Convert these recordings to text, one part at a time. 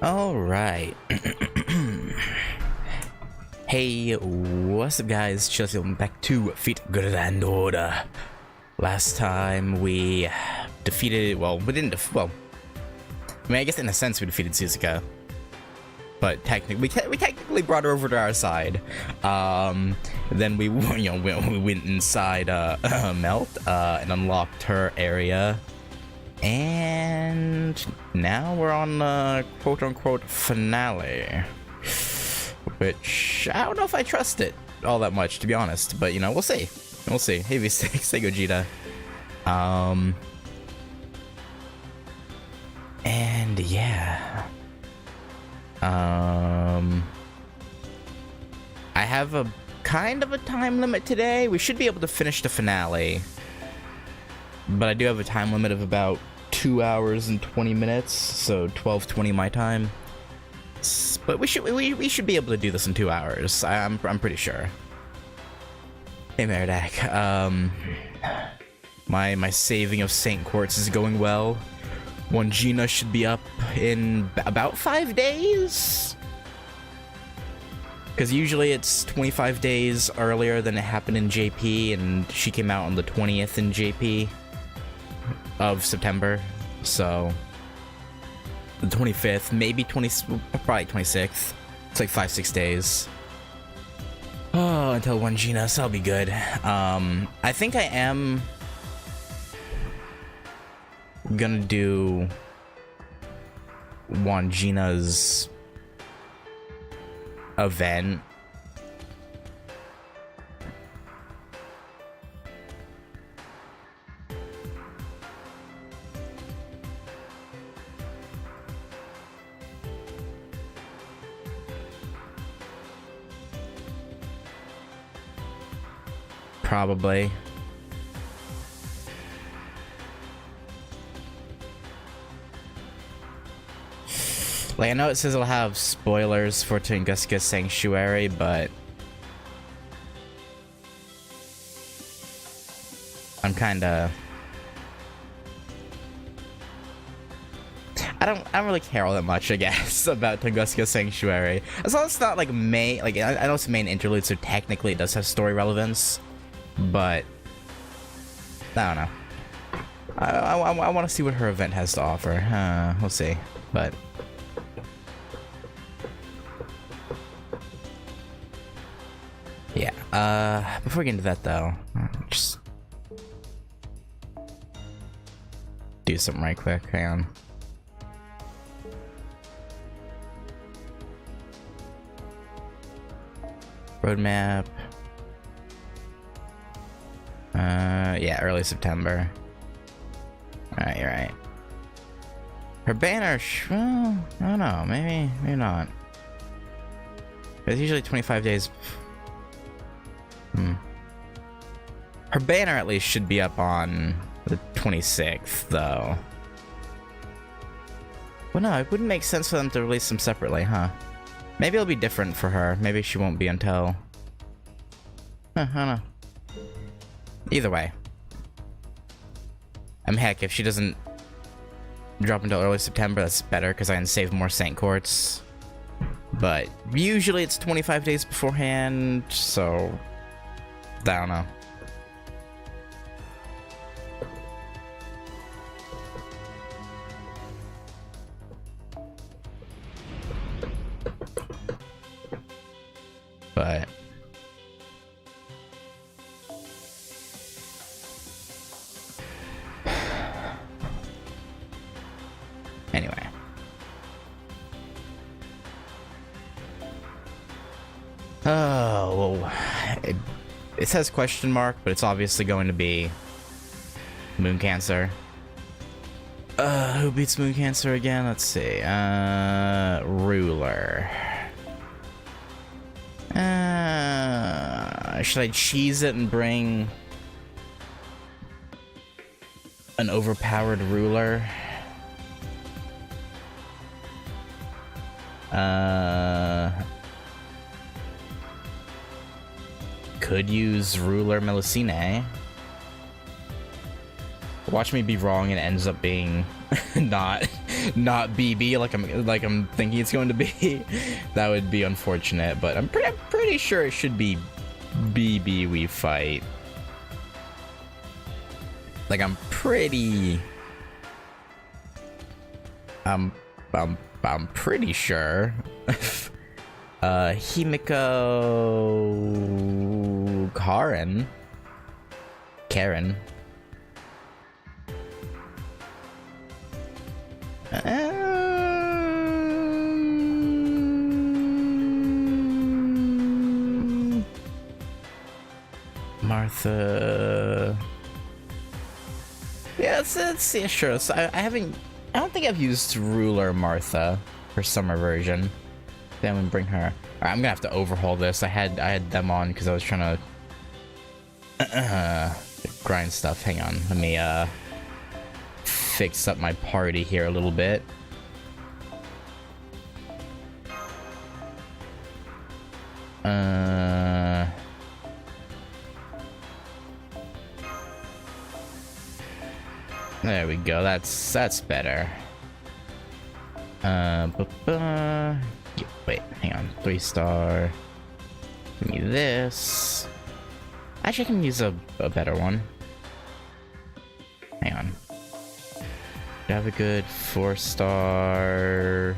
Alright. Hey, what's up guys? Chelsea, welcome back to Feet Good and Order. Last time we defeated, well, we didn't, well, I mean, I guess in a sense we defeated Suzuka. But technically, we technically brought her over to our side. Then we, we went inside Melt and unlocked her area. And now we're on the quote-unquote finale, which I don't know if I trust it all that much, to be honest. But we'll see. We'll see. Hey, say Gogeta. And yeah. I have a kind of a time limit today. We should be able to finish the finale, but I do have a time limit of about 2 hours and 20 minutes, so 12:20 my time. But we should be able to do this in 2 hours. I'm pretty sure. Hey Meridak, my saving of Saint Quartz is going well. Wangina should be up in about 5 days, because usually it's 25 days earlier than it happened in JP, and she came out on the 20th in JP of September, so the 25th, maybe probably 26th. It's like 5-6 days. Oh, until Wangina, so that'll be good. I think I am gonna do Wangina's event. Probably. Like, I know it says it'll have spoilers for Tunguska Sanctuary, but I'm kinda... I don't really care all that much, I guess, about Tunguska Sanctuary. As long as it's not like main, like, I know it's a main interlude, so technically it does have story relevance, but I don't know. I want to see what her event has to offer. We'll see, but yeah. Before we get into that, though, just do something right quick. Hang on. Roadmap. Yeah, early September. Alright, you're right. Her banner, well, I don't know, maybe not. It's usually 25 days. Her banner at least should be up on the 26th, though. Well, no, it wouldn't make sense for them to release them separately, huh? Maybe it'll be different for her. Maybe she won't be until... I don't know. Either way. Heck, if she doesn't drop until early September, that's better, because I can save more Saint Quartz. But usually it's 25 days beforehand, so... I don't know. But... anyway. Oh, well, it says question mark, but it's obviously going to be Moon Cancer. Who beats Moon Cancer again? Let's see. Ruler. Should I cheese it and bring an overpowered Ruler? Could use Ruler Melusine. Watch me be wrong and it ends up being not BB like I'm thinking it's going to be. That would be unfortunate, but I'm pretty sure it should be BB we fight. Like I'm pretty I'm pretty sure. Himiko Karen. Martha. Yeah, let's see. Sure. So I don't think I've used Ruler Martha for summer version. Then we bring her. All right, I'm gonna have to overhaul this. I had them on because I was trying to grind stuff. Hang on, let me fix up my party here a little bit. There we go. That's better. Wait, hang on. 3-star. Give me this. Actually, I can use a better one. Hang on. Do I have a good 4-star?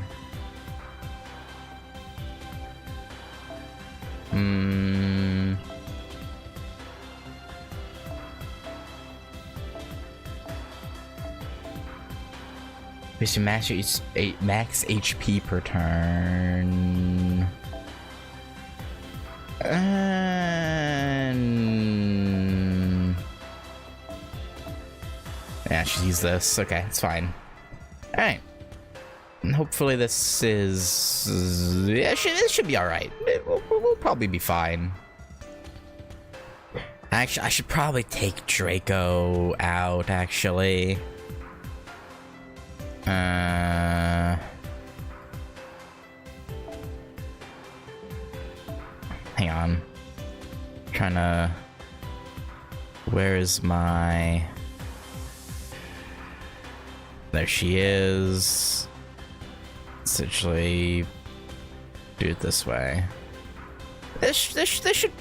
We should max HP per turn. Yeah, I should use this. Okay, it's fine. Alright. Hopefully this is... Yeah, this should be alright. We'll probably be fine. Actually, I should probably take Draco out, actually. Hang on. Trying to... Where is my... There she is. Essentially, do it this way. This should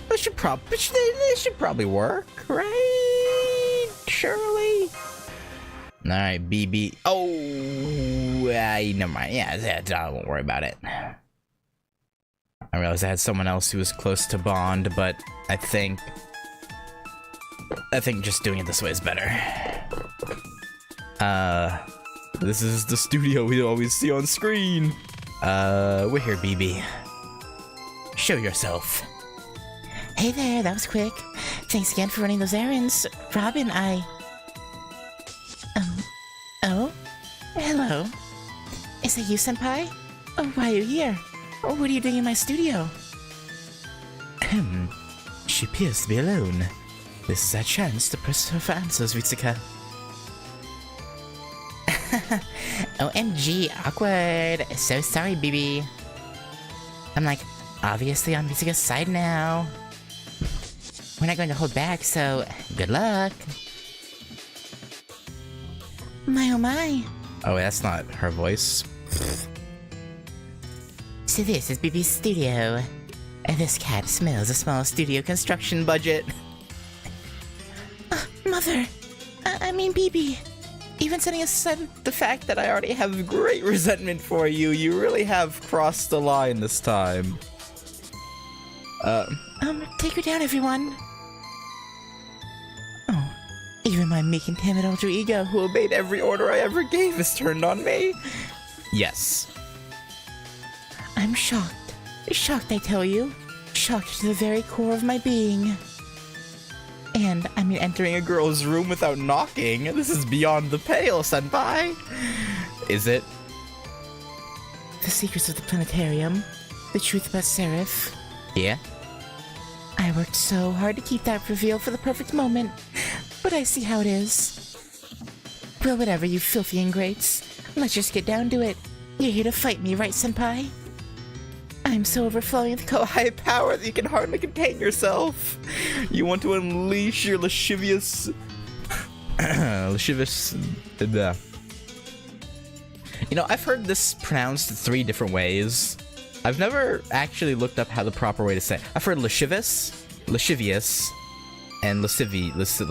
probably work, right? Surely. All right, BB. Oh, never mind. Yeah, I won't worry about it. I realized I had someone else who was close to Bond, but I think just doing it this way is better. This is the studio we always see on screen. We're here, BB. Show yourself. Hey there, that was quick. Thanks again for running those errands. Robin, oh? Hello. Is that you, Senpai? Oh, why are you here? Oh, what are you doing in my studio? She appears to be alone. This is our chance to press her for answers, Ritsuka. OMG, awkward. So sorry, BB. I'm like, obviously on Mitsuga's side now. We're not going to hold back, so good luck. My oh my. Oh, wait, that's not her voice. So this is BB's studio. This cat smells a small studio construction budget. Mother! I mean BB. Even setting aside the fact that I already have great resentment for you, you really have crossed the line this time. Take her down, everyone. Oh, even my meek and timid alter ego Who obeyed every order I ever gave has turned on me? Yes. I'm shocked. Shocked, I tell you. Shocked to the very core of my being. And, I mean, entering a girl's room without knocking? This is beyond the pale, senpai! Is it? The secrets of the planetarium. The truth about SERAPH. Yeah? I worked so hard to keep that reveal for the perfect moment, but I see how it is. Well, whatever, you filthy ingrates. Let's just get down to it. You're here to fight me, right, senpai? I'm so overflowing with High power that you can hardly contain yourself. You want to unleash your lascivious Lascivious. You know, I've heard this pronounced 3 different ways. I've never actually looked up how the proper way to say it. I've heard lascivious, and lascivious.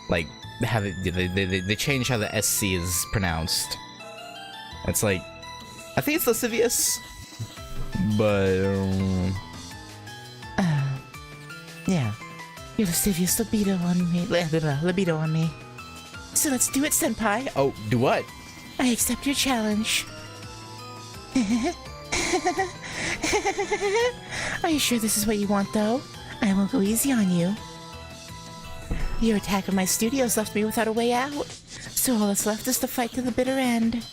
Like, how they change how the SC is pronounced. It's like, I think it's lascivious, but Yeah. Your lascivious libido on me. Libido on me. So let's do it, senpai. oh, do what? I accept your challenge. Are you sure this is what you want, though? I won't go easy on you. Your attack of my studios left me without a way out, so all that's left is to fight to the bitter end.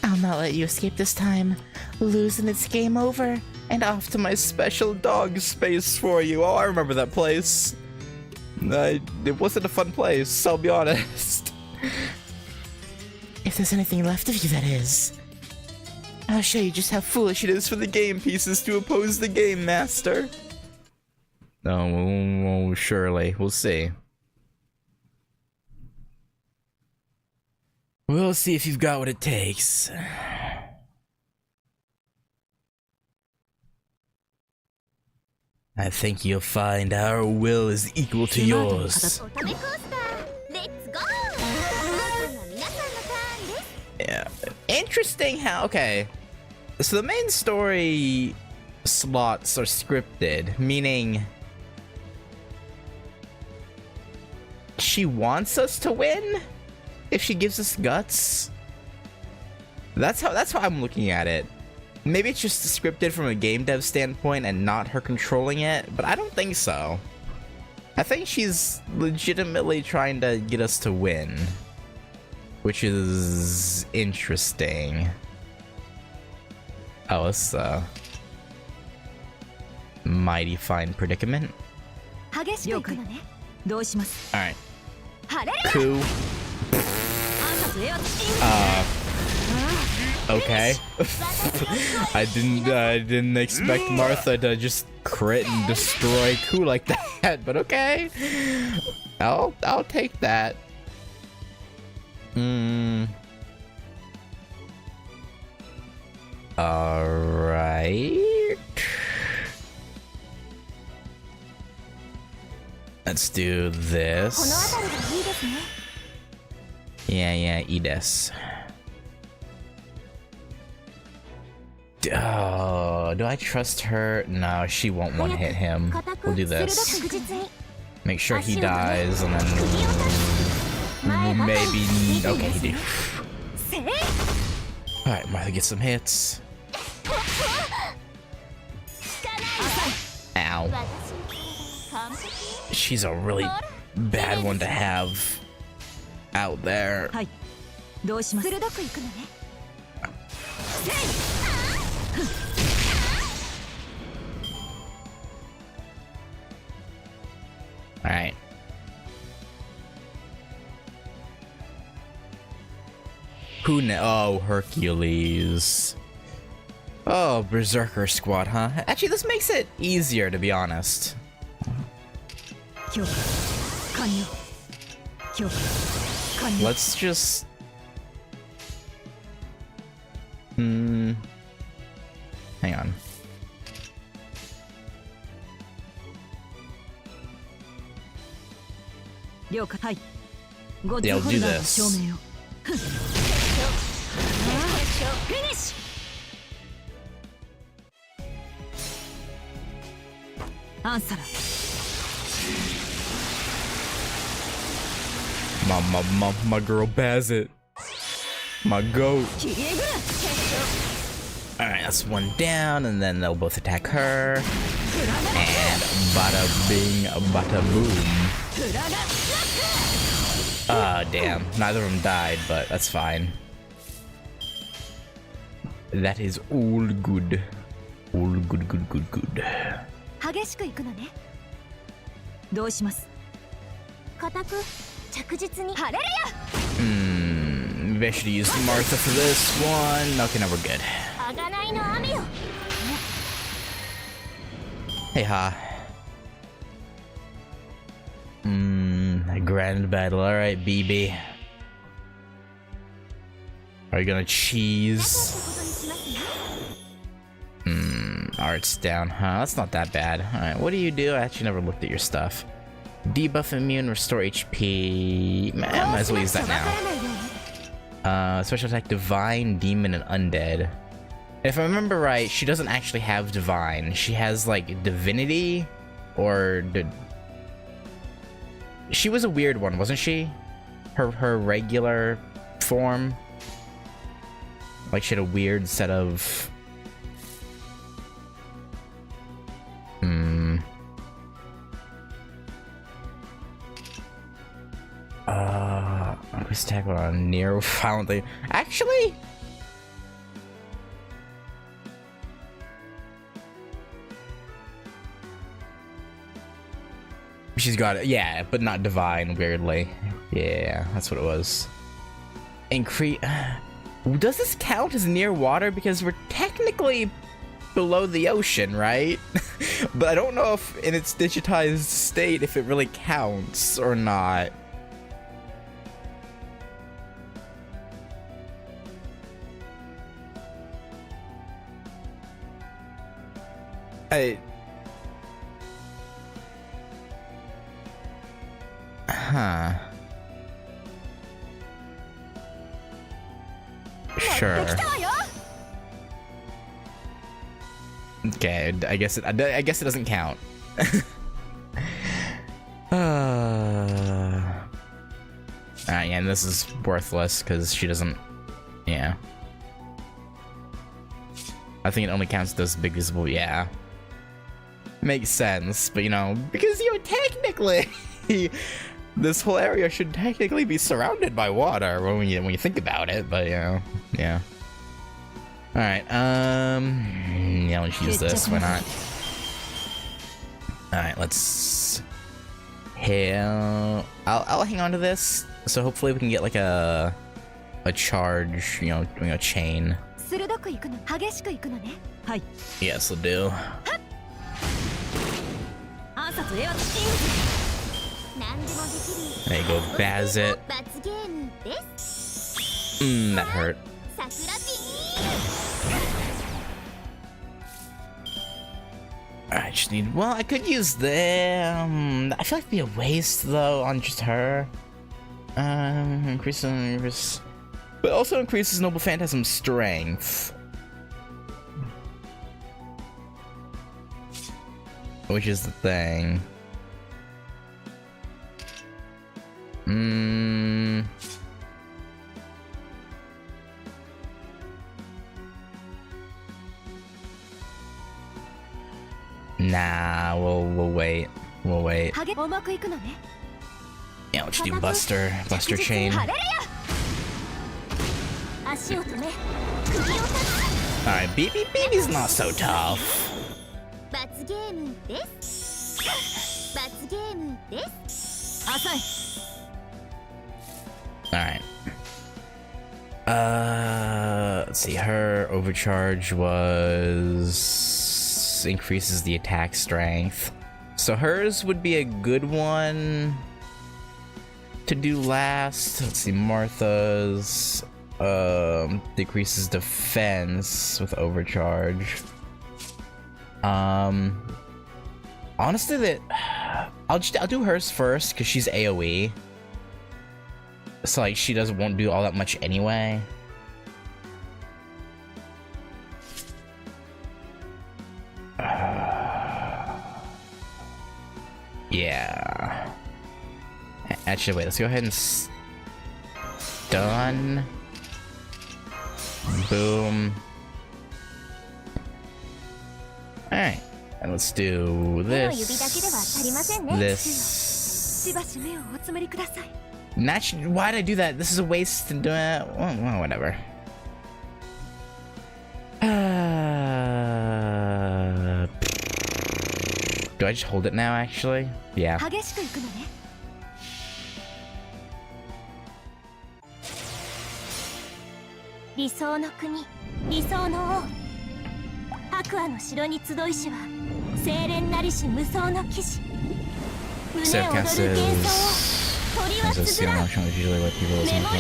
I'll not let you escape this time. Lose and it's game over, and off to my Special dog space for you. Oh, I remember that place. It wasn't a fun place, I'll be honest. If there's anything left of you, that is. I'll show you just how foolish It is for the game pieces to oppose the game master. Oh, surely. We'll see. We'll see if you've got what it takes. I think you'll find our will is equal to yours. Yeah. Interesting how, okay. So the main story slots are scripted, meaning she wants us to win if she gives us guts. That's how I'm looking at it. Maybe it's just scripted from a game dev standpoint and not her controlling it, but I don't think so. I think she's legitimately trying to get us to win, which is interesting. Oh, it's a mighty fine predicament. Alright. Coup. Okay. I didn't expect Martha to just crit and destroy Coup like that, but okay. I'll take that. Alright. Let's do this. Yeah, eat this. Oh, do I trust her? No, she won't one-hit him. We'll do this. Make sure he dies, and then maybe... Okay, he did. Alright, Martha, get some hits. Ow. She's a really bad one to have out there. Alright. Oh, Hercules. Oh, Berserker Squad, huh? Actually, this makes it easier, to be honest. Let's just... Hang on. Yeah, I'll do this. My girl Bazit. My goat. Alright, that's one down, and then they'll both attack her. And bada bing, bada boom. Ah, damn. Neither of them died, but that's fine. That is all good. All good. Maybe I should use Martha for this one. Okay, now we're good. Hey ha. Grand battle. Alright, BB. Are you gonna cheese? Art's down, huh? That's not that bad. Alright, what do you do? I actually never looked at your stuff. Debuff immune, restore HP. Man, might as well use that now. Special attack, divine, demon, and undead. If I remember right, she doesn't actually have divine. She has like divinity, or she was a weird one, wasn't she? Her regular form. Like she had a weird set of. Let's attack on near violently. Actually, she's got it. Yeah, but not divine. Weirdly, yeah, that's what it was. Increase. Does this count as near water? Because we're technically below the ocean, right? But I don't know if in its digitized state if it really counts or not. Huh. Sure. Okay, I guess it doesn't count. Alright, yeah, and this is worthless because she doesn't. Yeah. I think it only counts those big visible. Yeah. Makes sense, but you know, because technically, this whole area should technically be surrounded by water when you think about it. But yeah. All right, yeah, let's use this. Why not? All right, let's. I'll hang on to this. So hopefully we can get like a charge, doing a chain. Yes, we'll do. There you go, Baz it. That hurt. Alright, just need. Well, I could use them. I feel like it'd be a waste though on just her. Increase. But also increases Noble Phantasm's strength. Which is the thing. Nah, we'll wait. We'll wait. Yeah, let's do Buster Chain. Alright, BB's not so tough. Alright. Let's see, her overcharge was increases the attack strength. So hers would be a good one to do last. Let's see, Martha's decreases defense with overcharge. Honestly, I'll do hers first because she's AoE. So like she won't do all that much anyway. Yeah. Actually, wait. Let's go ahead and stun. Boom. All right. And let's do this. Naturally, why'd I do that? This is a waste to do it. Well, whatever. Do I just hold it now, actually? Yeah. Seraph casts There's a sea electron is usually where people listen from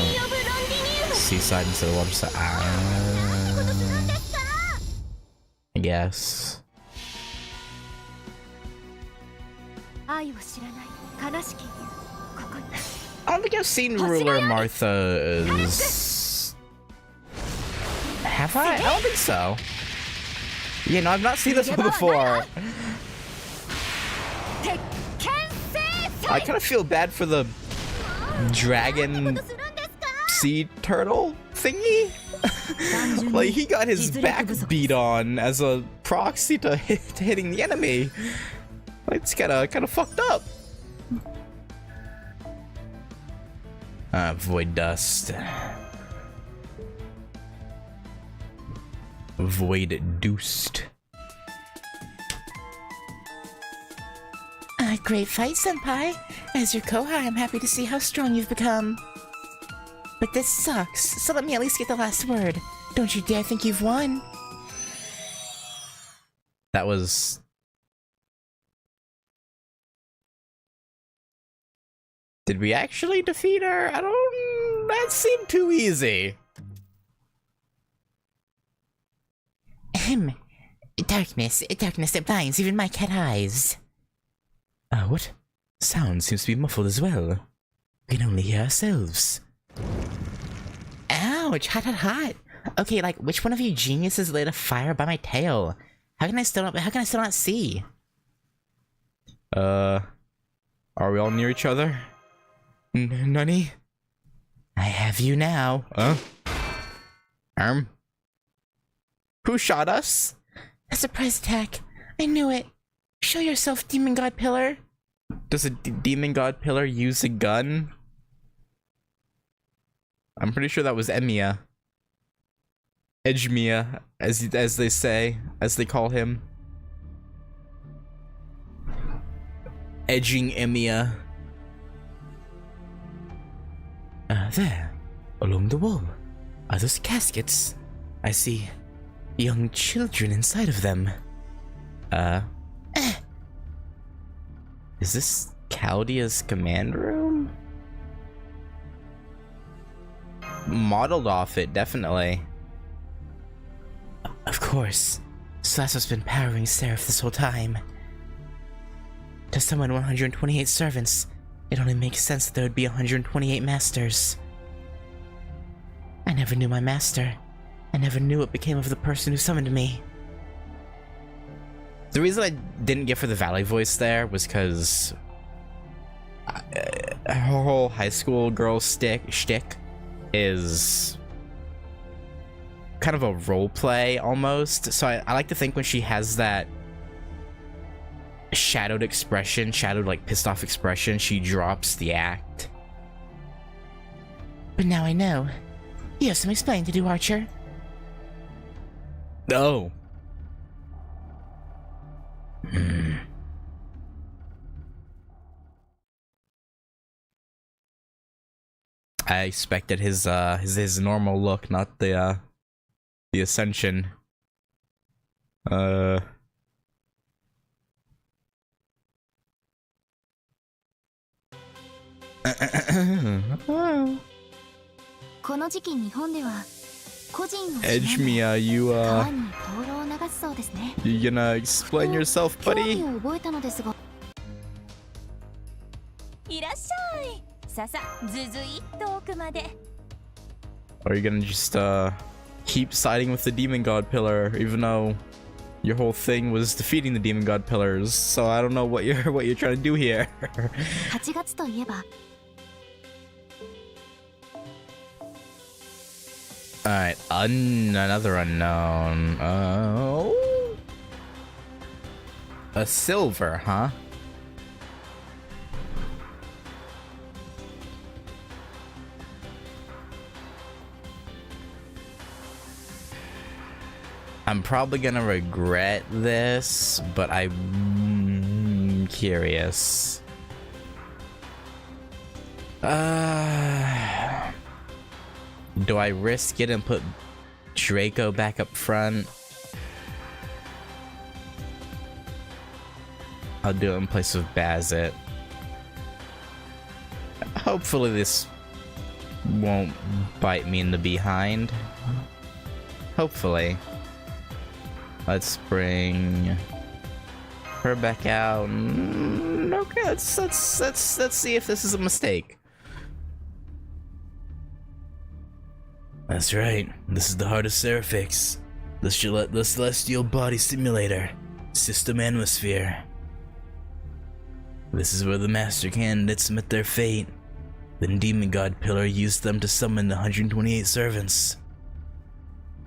seaside instead of waterside. I guess. I don't think I've seen Ruler Martha's. Have I? I don't think so. Yeah, no, I've not seen this one before. I kind of feel bad for the dragon sea turtle thingy. Like, he got his back beat on as a proxy to hitting the enemy. Like, it's kind of fucked up. Void dust. Void deuced. Great fight, Senpai. As your Kohai, I'm happy to see how strong you've become. But this sucks, so let me at least get the last word. Don't you dare think you've won. That was... Did we actually defeat her? I don't... That seemed too easy. Darkness that blinds even my cat eyes. What? Sound seems to be muffled as well. We can only hear ourselves. Ouch, hot. Okay, like, which one of you geniuses lit a fire by my tail? How can I still not see? Are we all near each other? Nani? I have you now. Who shot us? A surprise attack. I knew it. Show yourself, Demon God Pillar. Does a Demon God Pillar use a gun? I'm pretty sure that was Emiya. Edgemiya, as they say, as they call him. Edging Emiya. There, along the wall, are those caskets. I see young children inside of them. Is this Chaldea's command room? Modeled off it, definitely. Of course. So that's what's been powering SERAPH this whole time. To summon 128 servants, it only makes sense that there would be 128 masters. I never knew my master. I never knew what became of the person who summoned me. The reason I didn't give her the Valley voice there was because her whole high school girl shtick is kind of a role play almost. So I like to think when she has that shadowed like pissed off expression, she drops the act. But now I know. You have some explaining to do, Archer. Oh. I expected his normal look, not the ascension. Edgemiya, you gonna explain yourself, buddy? Or are you gonna just keep siding with the Demon God Pillar, even though your whole thing was defeating the Demon God Pillars? So I don't know what you're trying to do here. Alright, another unknown. Oh, a silver, huh? I'm probably gonna regret this, but I'm curious. Do I risk it and put Draco back up front? I'll do it in place of Bazit. Hopefully this won't bite me in the behind. Hopefully. Let's bring her back out. Okay, let's see if this is a mistake. That's right. This is the heart of SERAPH, the celestial body simulator, system atmosphere. This is where the master candidates met their fate. Then Demon God Pillar used them to summon the 128 servants.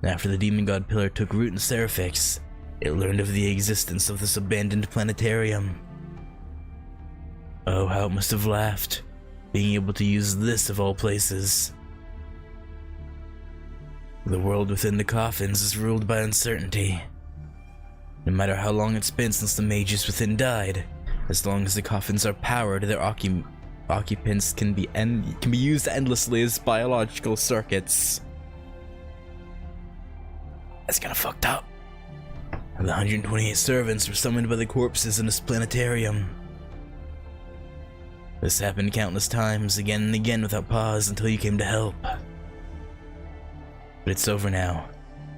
After the Demon God Pillar took root in SERAPH, it learned of the existence of this abandoned planetarium. Oh, how it must have laughed, being able to use this of all places. The world within the coffins is ruled by uncertainty. No matter how long it's been since the mages within died, as long as the coffins are powered, their occupants can be used endlessly as biological circuits. That's kinda fucked up. The 128 servants were summoned by the corpses in this planetarium. This happened countless times, again and again without pause, until you came to help. But it's over now.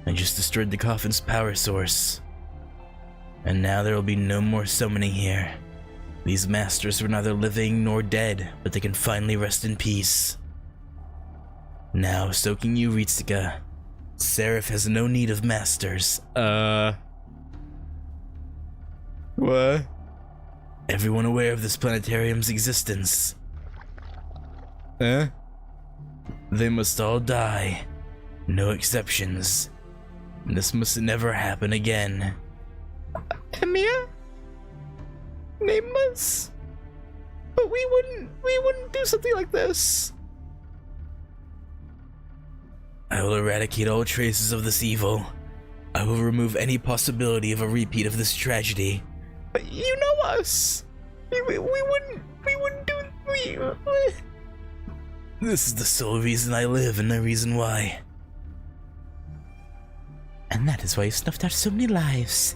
I just destroyed the coffin's power source. And now there will be no more summoning here. These masters were neither living nor dead, but they can finally rest in peace. Now, soaking you, Ritsuka. SERAPH has no need of masters. What? Everyone aware of this planetarium's existence. They must all die. No exceptions. This must never happen again. Emiya? Name us? But we wouldn't do something like this. I will eradicate all traces of this evil. I will remove any possibility of a repeat of this tragedy. But you know us. We wouldn't do. This is the sole reason I live and the reason why. And that is why you snuffed out so many lives.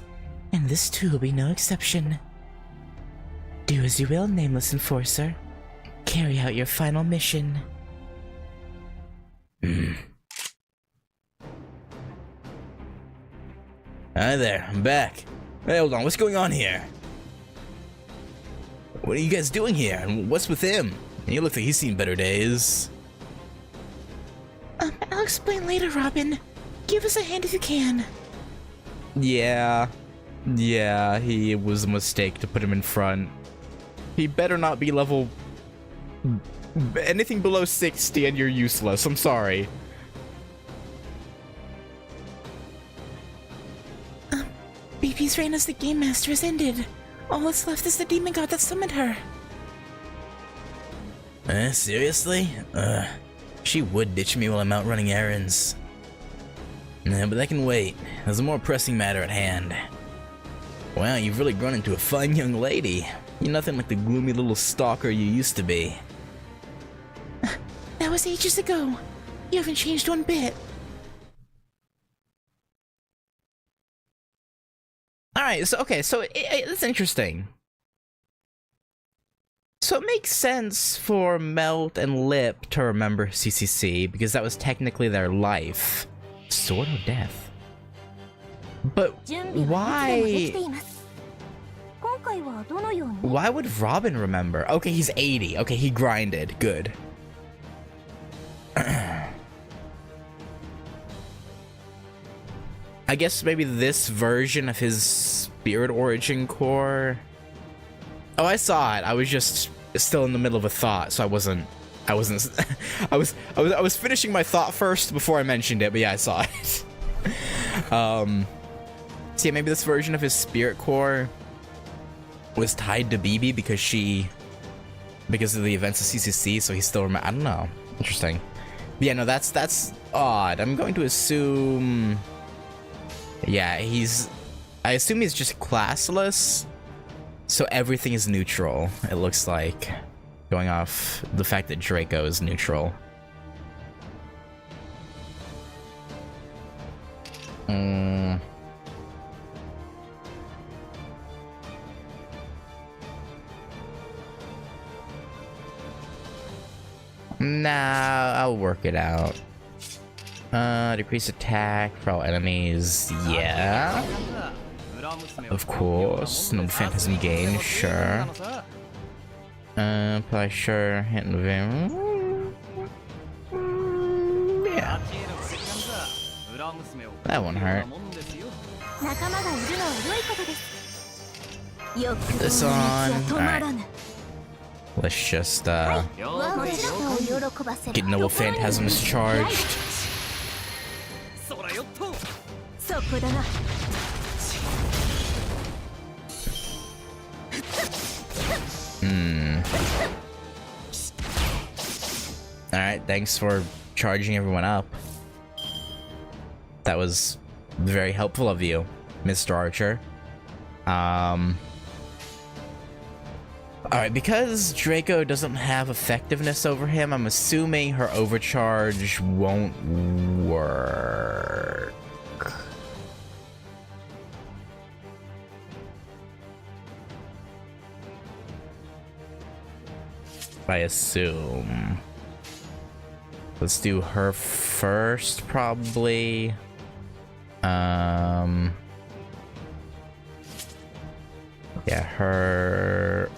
And this too will be no exception. Do as you will, Nameless Enforcer. Carry out your final mission. Hi there, I'm back. Hey, hold on, what's going on here? What are you guys doing here, and what's with him? He looks like he's seen better days. I'll explain later, Robin. Give us a hand if you can. Yeah, it was a mistake to put him in front. He better not be level... anything below 60 and you're useless, I'm sorry. BP's reign as the Game Master has ended. All that's left is the demon god that summoned her. Seriously? She would ditch me while I'm out running errands. Nah, but that can wait. There's a more pressing matter at hand. Wow, you've really grown into a fine young lady. You're nothing like the gloomy little stalker you used to be. That was ages ago. You haven't changed one bit. Alright, so it's interesting. So it makes sense for Melt and Lip to remember CCC, because that was technically their life. Sword of Death. But why would Robin remember? Okay, he's 80. Okay, he grinded. Good. I guess maybe this version of his spirit origin core. Oh, I saw it. I was just still in the middle of a thought, so I wasn't I was finishing my thought first before I mentioned it, but yeah, I saw it. So yeah, maybe this version of his spirit core was tied to BB because of the events of CCC, so he still I don't know. Interesting. But yeah, no, that's odd. I'm going to assume. Yeah, I assume he's just classless, so everything is neutral, it looks like, going off the fact that Draco is neutral. Nah, I'll work it out. Decrease attack for all enemies. Yeah. Of course. No phantasm gain, sure. Probably sure. Hit the yeah. That won't hurt. Put this on. Alright. Let's just, get Noble Phantasms charged. Alright, thanks for charging everyone up. That was very helpful of you, Mr. Archer. Alright, because Draco doesn't have effectiveness over him, I'm assuming her overcharge won't work. I assume. Let's do her first, probably. Yeah, her.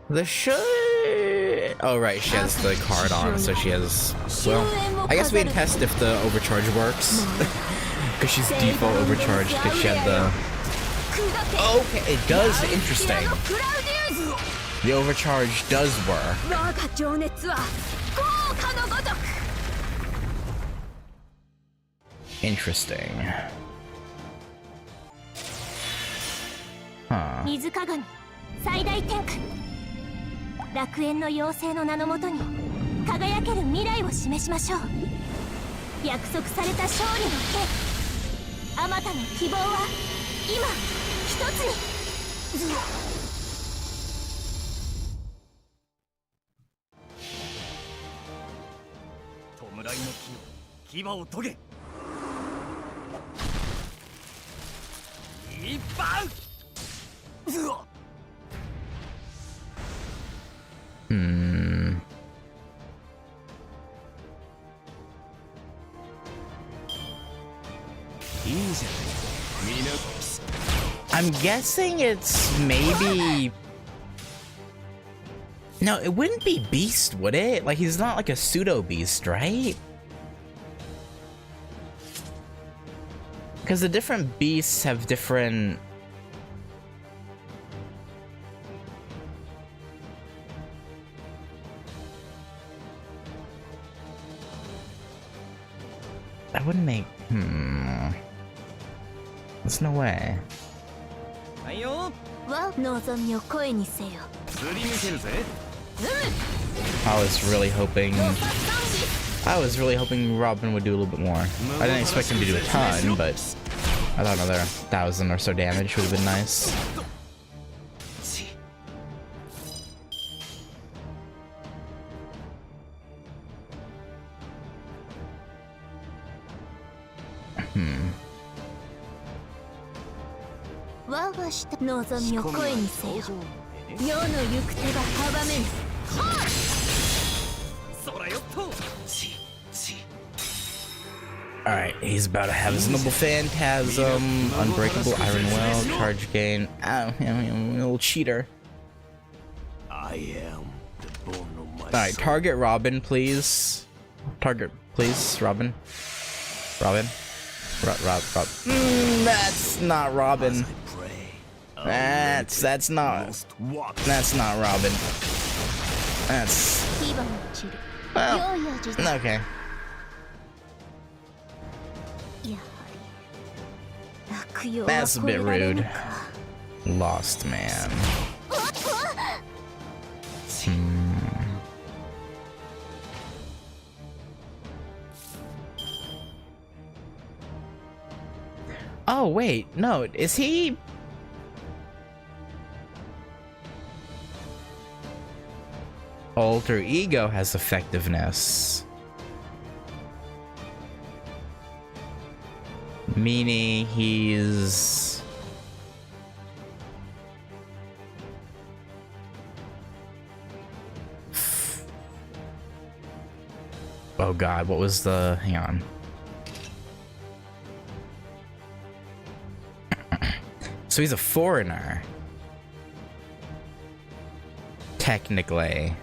The should. Oh right, she has the card on, so she has. Well, I guess we can test if the overcharge works, because she's default overcharged because she had the. Okay, it does. Interesting. The overcharge does work. Interesting. Huh. 楽園の妖精の名のもとに輝ける未来を示しましょう。約束された勝利の手、あまたの希望は今一つに。弔いの木の牙を研げ。一番。I'm guessing it's maybe. No, it wouldn't be Beast, would it? Like, he's not like a pseudo Beast, right? Because the different beasts have different. That wouldn't make. There's no way. I was really hoping Robin would do a little bit more. I didn't expect him to do a ton, but I thought another 1,000 or so damage would have been nice. Alright, he's about to have his Noble Phantasm, Unbreakable Iron Will, charge gain. Oh, a little cheater. Alright, target Robin, please. Target, please, Robin. Robin. Rob. That's not Robin. That's not Robin. That's. Well, okay. That's a bit rude. Lost man. Oh wait, no, is he? Alter ego has effectiveness. Meaning he's... Oh god, what was the... hang on. So he's a foreigner. Technically.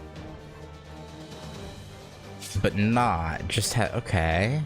But not, just okay.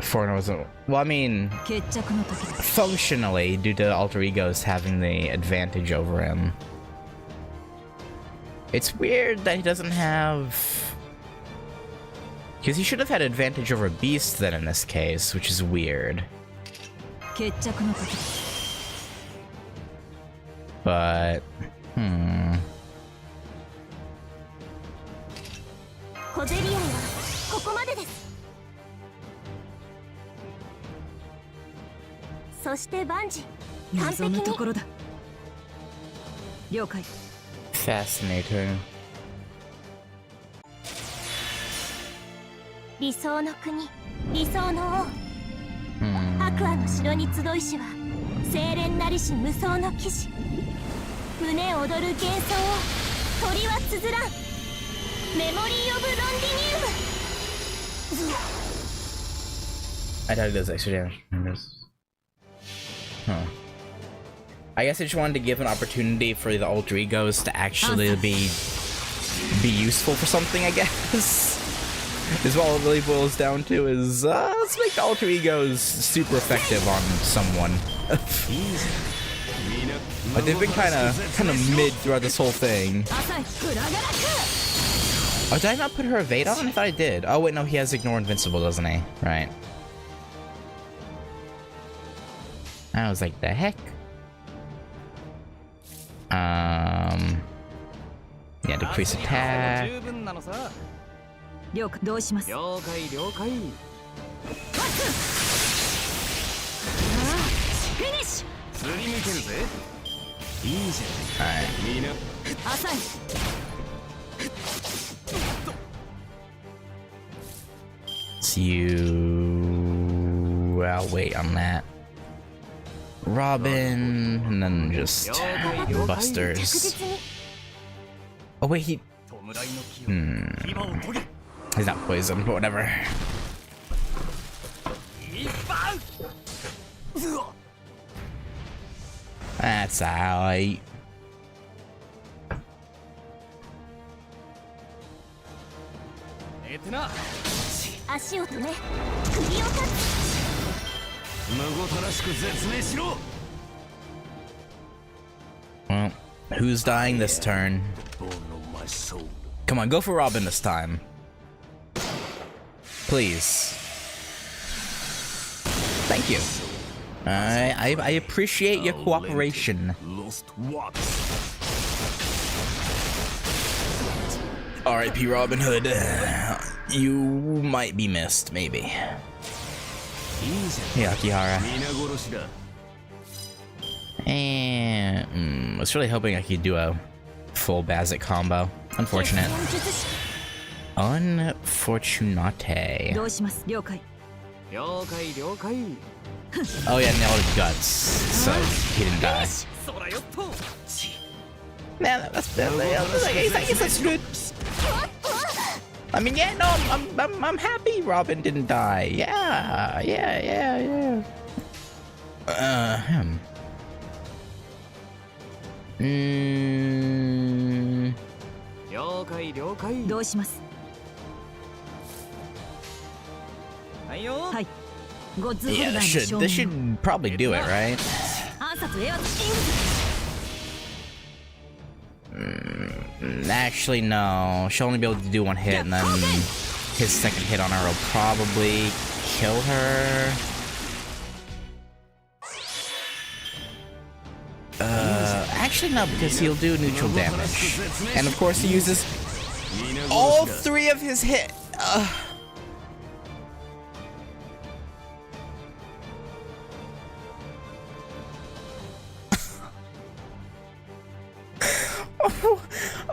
Foreigner wasn't... well, I mean, functionally, due to alter egos having the advantage over him. It's weird that he doesn't have... because he should have had advantage over Beast then in this case, which is weird. But... fascinating. 理想の国、理想の王。アクアの城に集いしは、清廉なりし無双の騎士。胸躍る幻想を鳥は綴らん。メモリー・オブ・ロンディニウム。I doubt it does extra damage. Huh. I guess I just wanted to give an opportunity for the alter egos to actually be useful for something, I guess. Is what it really boils down to is, let's make the alter egos super effective on someone. But they've been kind of mid throughout this whole thing. Oh, did I not put her evade on? I thought I did. Oh wait, no, he has ignore invincible, doesn't he? Right. I was like, the heck? Yeah, decrease attack. Alright. So you... I'll wait on that. Robin, and then just busters. Oh wait, he... He's not poisoned, but whatever. That's alright. Well, who's dying this turn? Come on, go for Robin this time. Please. Thank you. I appreciate your cooperation. R.I.P. Robin Hood. You might be missed, maybe. Yeah, Akihara. And I was really hoping I could do a full Bazik combo. Unfortunate. Unfortunate. Oh yeah, nailed his guts, so he didn't die. Man, that's bad. I guess that's good. I mean, yeah, no, I'm happy Robin didn't die. Yeah. Yeah, this should probably do it, right? Actually, no. She'll only be able to do one hit, and then his second hit on her will probably kill her. Actually no, because he'll do neutral damage. And of course he uses all 3 of his hit.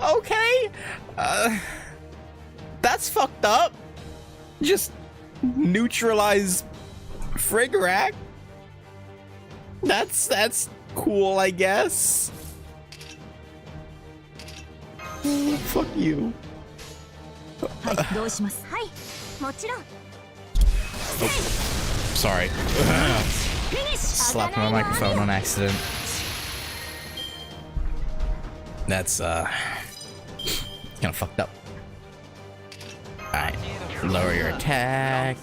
Okay. That's fucked up. Just neutralize Frigrak. That's cool, I guess. Oh, fuck you. Sorry. Slapped my microphone on accident. That's kind of fucked up. Alright, lower your attack.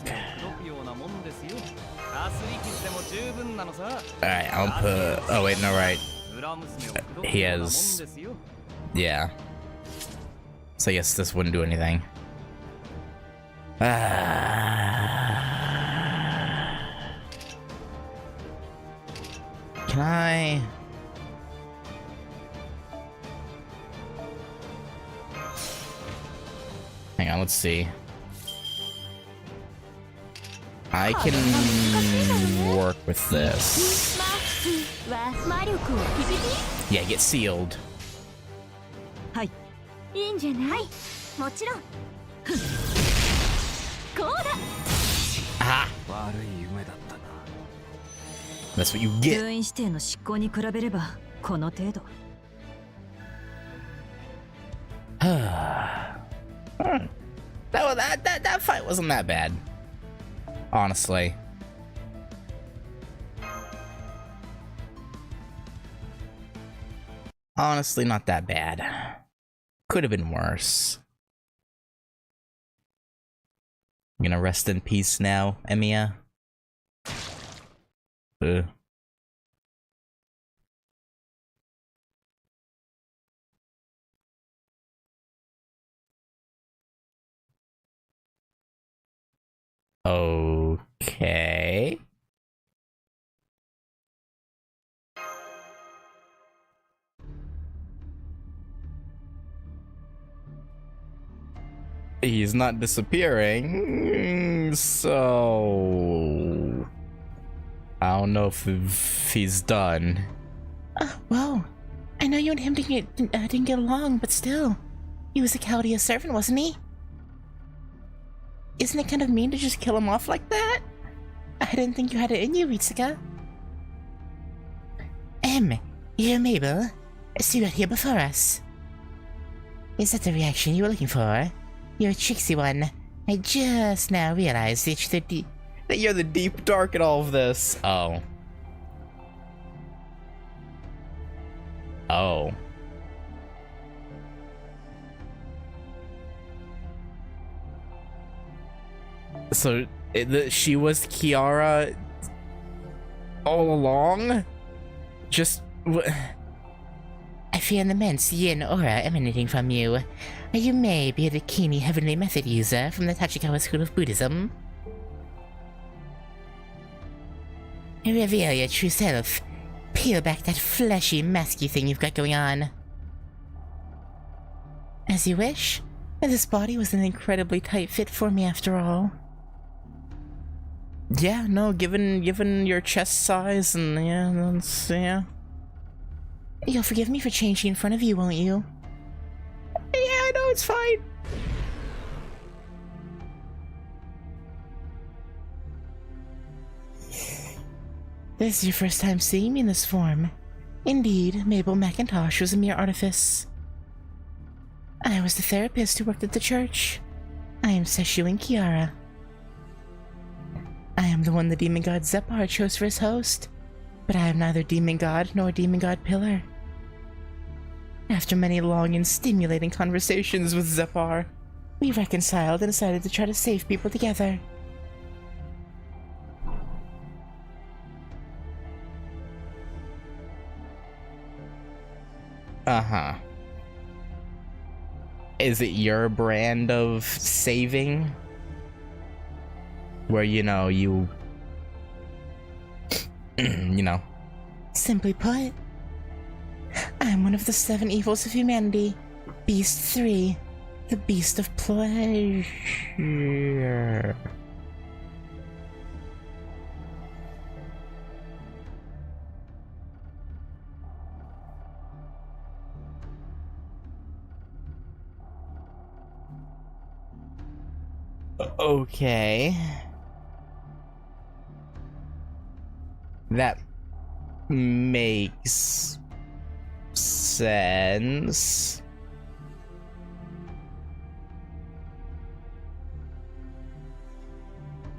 Alright, I'll put... Oh wait, no, right. He has... Yeah. So I guess this wouldn't do anything. Can I... Hang on, let's see. I can work with this. Yeah, get sealed. Ah! That's what you get. That fight wasn't that bad, honestly. Honestly, not that bad. Could have been worse. I'm gonna rest in peace now, Emiya. Ugh. Okay. He's not disappearing, so I don't know if he's done. Well, I know you and him didn't get along, but still, he was a Chaldea servant, wasn't he? Isn't it kind of mean to just kill him off like that? I didn't think you had it in you, Ritsuka. You're Mabel. So you're here before us. Is that the reaction you were looking for? You're a tricksy one. I just now realized that You're the deep dark in all of this. Oh. Oh. So she was Kiara all along? Just... I feel an immense yin aura emanating from you. You may be a Dakini heavenly method user from the Tachikawa school of Buddhism. Reveal your true self. Peel back that fleshy, masky thing you've got going on. As you wish. This body was an incredibly tight fit for me after all. Yeah, no, given your chest size and yeah. You'll forgive me for changing in front of you, won't you? Yeah, no, it's fine. This is your first time seeing me in this form. Indeed, Mabel McIntosh was a mere artifice. I was the therapist who worked at the church. I am Sesshu Kiara. I am the one the demon god Zepar chose for his host, but I am neither demon god nor demon god pillar. After many long and stimulating conversations with Zepar, we reconciled and decided to try to save people together. Uh-huh. Is it your brand of saving? where, you know, you know. Simply put, I'm one of the 7 evils of humanity. Beast 3, the beast of pleasure. Okay. That makes sense.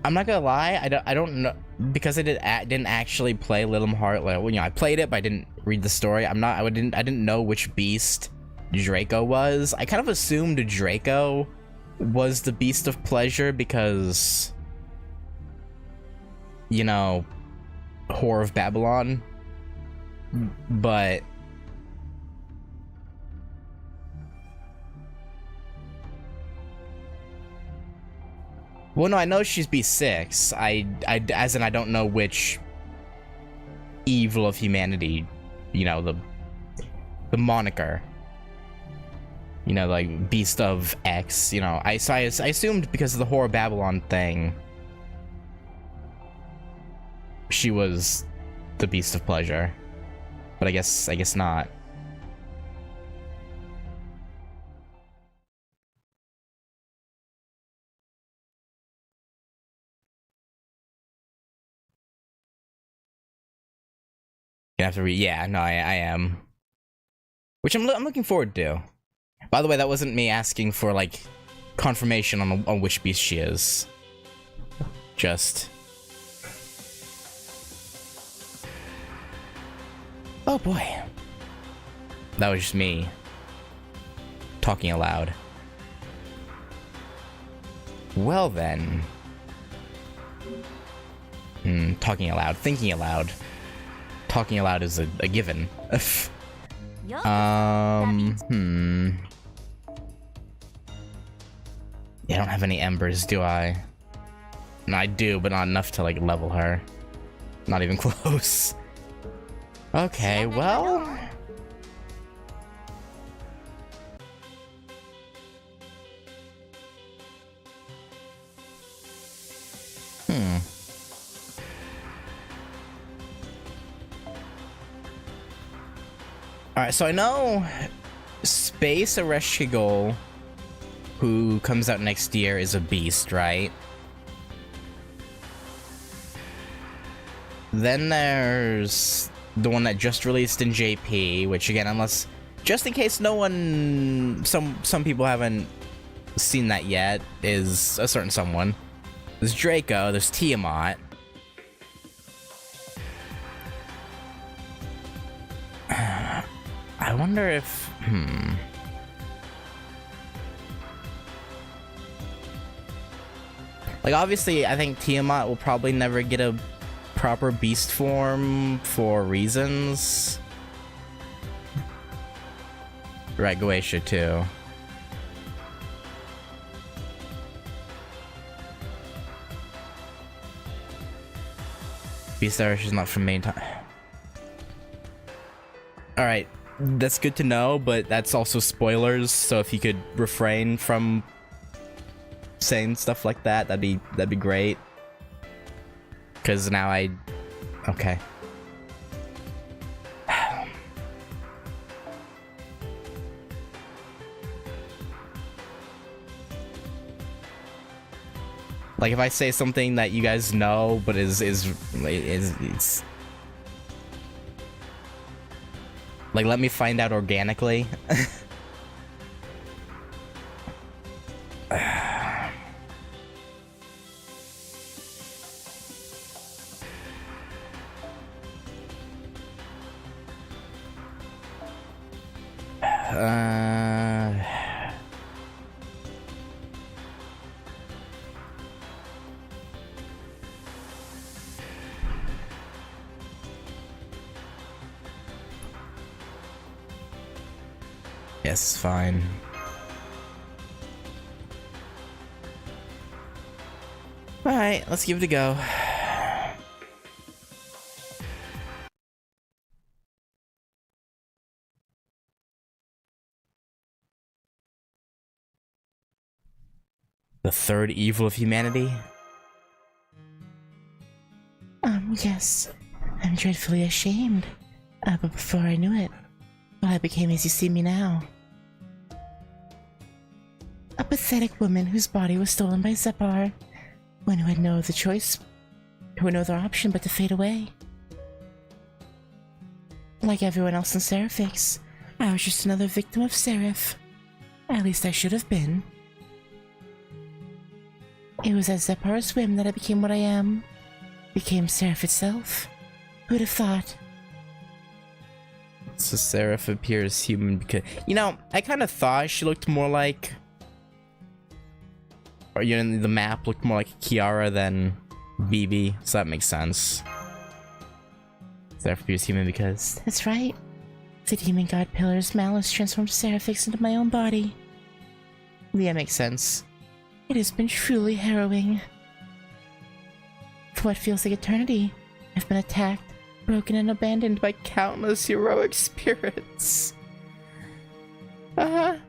I'm not gonna lie, I don't know, because I didn't actually play Little Heart. Like, well, you know, I played it, but I didn't read the story. I didn't know which beast Draco was. I kind of assumed Draco was the beast of pleasure because, you know, Whore of Babylon. But well, no, I know she's B6. As in, I don't know which evil of humanity, you know, the moniker. You know, like Beast of X. You know, I assumed because of the Whore of Babylon thing, she was the Beast of Pleasure. But I guess not. You have to read. Yeah, no, I am. Which I'm looking forward to. By the way, that wasn't me asking for like confirmation on which beast she is. Just. Oh boy. That was just me talking aloud. Well then. Talking aloud, thinking aloud. Talking aloud is a given. Yeah, I don't have any embers, do I? No, I do, but not enough to like level her. Not even close. Okay, well. Alright, so I know Space Ereshkigal, who comes out next year, is a beast, right? Then there's the one that just released in JP, which again, unless, just in case no one, some people haven't seen that yet, is a certain someone. There's Draco, there's Tiamat. I wonder if, like, obviously, I think Tiamat will probably never get a proper beast form for reasons. Right, GACHA too. Beast Irish is not from main time. Alright, that's good to know, but that's also spoilers, so if you could refrain from saying stuff like that, that'd be great. Cause now okay. Like if I say something that you guys know, but is like, let me find out organically. Yes, fine. Alright, let's give it a go. The third evil of humanity? Yes. I'm dreadfully ashamed. But before I knew it, well, I became as you see me now. A pathetic woman whose body was stolen by Zepar, one who had no other choice, who had no other option but to fade away. Like everyone else in Seraphix, I was just another victim of Seraph. At least I should have been. It was at Zepar's whim that I became what I am. Became Seraph itself. Who'd have thought? So Seraph appears human because... You know, I kind of thought she looked more like... Or, you know, the map looked more like Kiara than BB, so that makes sense. Seraph appears human because... That's right. The demon god Pillar's malice transformed Seraphix into my own body. Yeah, makes sense. It has been truly harrowing. For what feels like eternity, I've been attacked, broken, and abandoned by Countless heroic spirits. It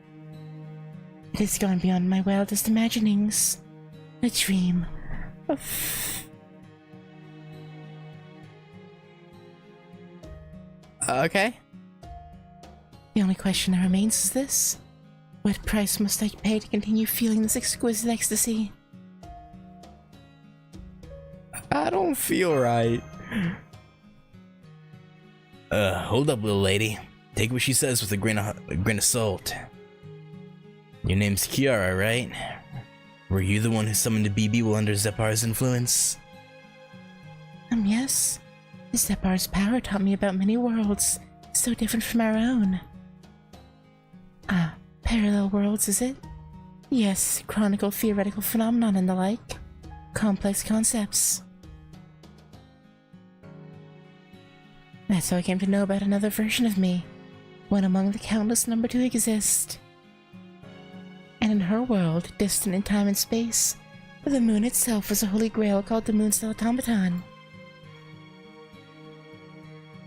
has gone beyond my wildest imaginings. A dream. Okay. The only question that remains is this. What price must I pay to continue feeling this exquisite ecstasy? I don't feel right. Hold up, little lady. Take what she says with a grain of salt. Your name's Kiara, right? Were you the one who summoned a BB while under Zepar's influence? Yes. Zepar's power taught me about many worlds, so different from our own. Parallel worlds, is it? Yes, chronicle theoretical phenomenon and the like. Complex concepts. That's how I came to know about another version of me, one among the countless number to exist. And in her world, distant in time and space, the moon itself was a holy grail called the Mooncell Automaton.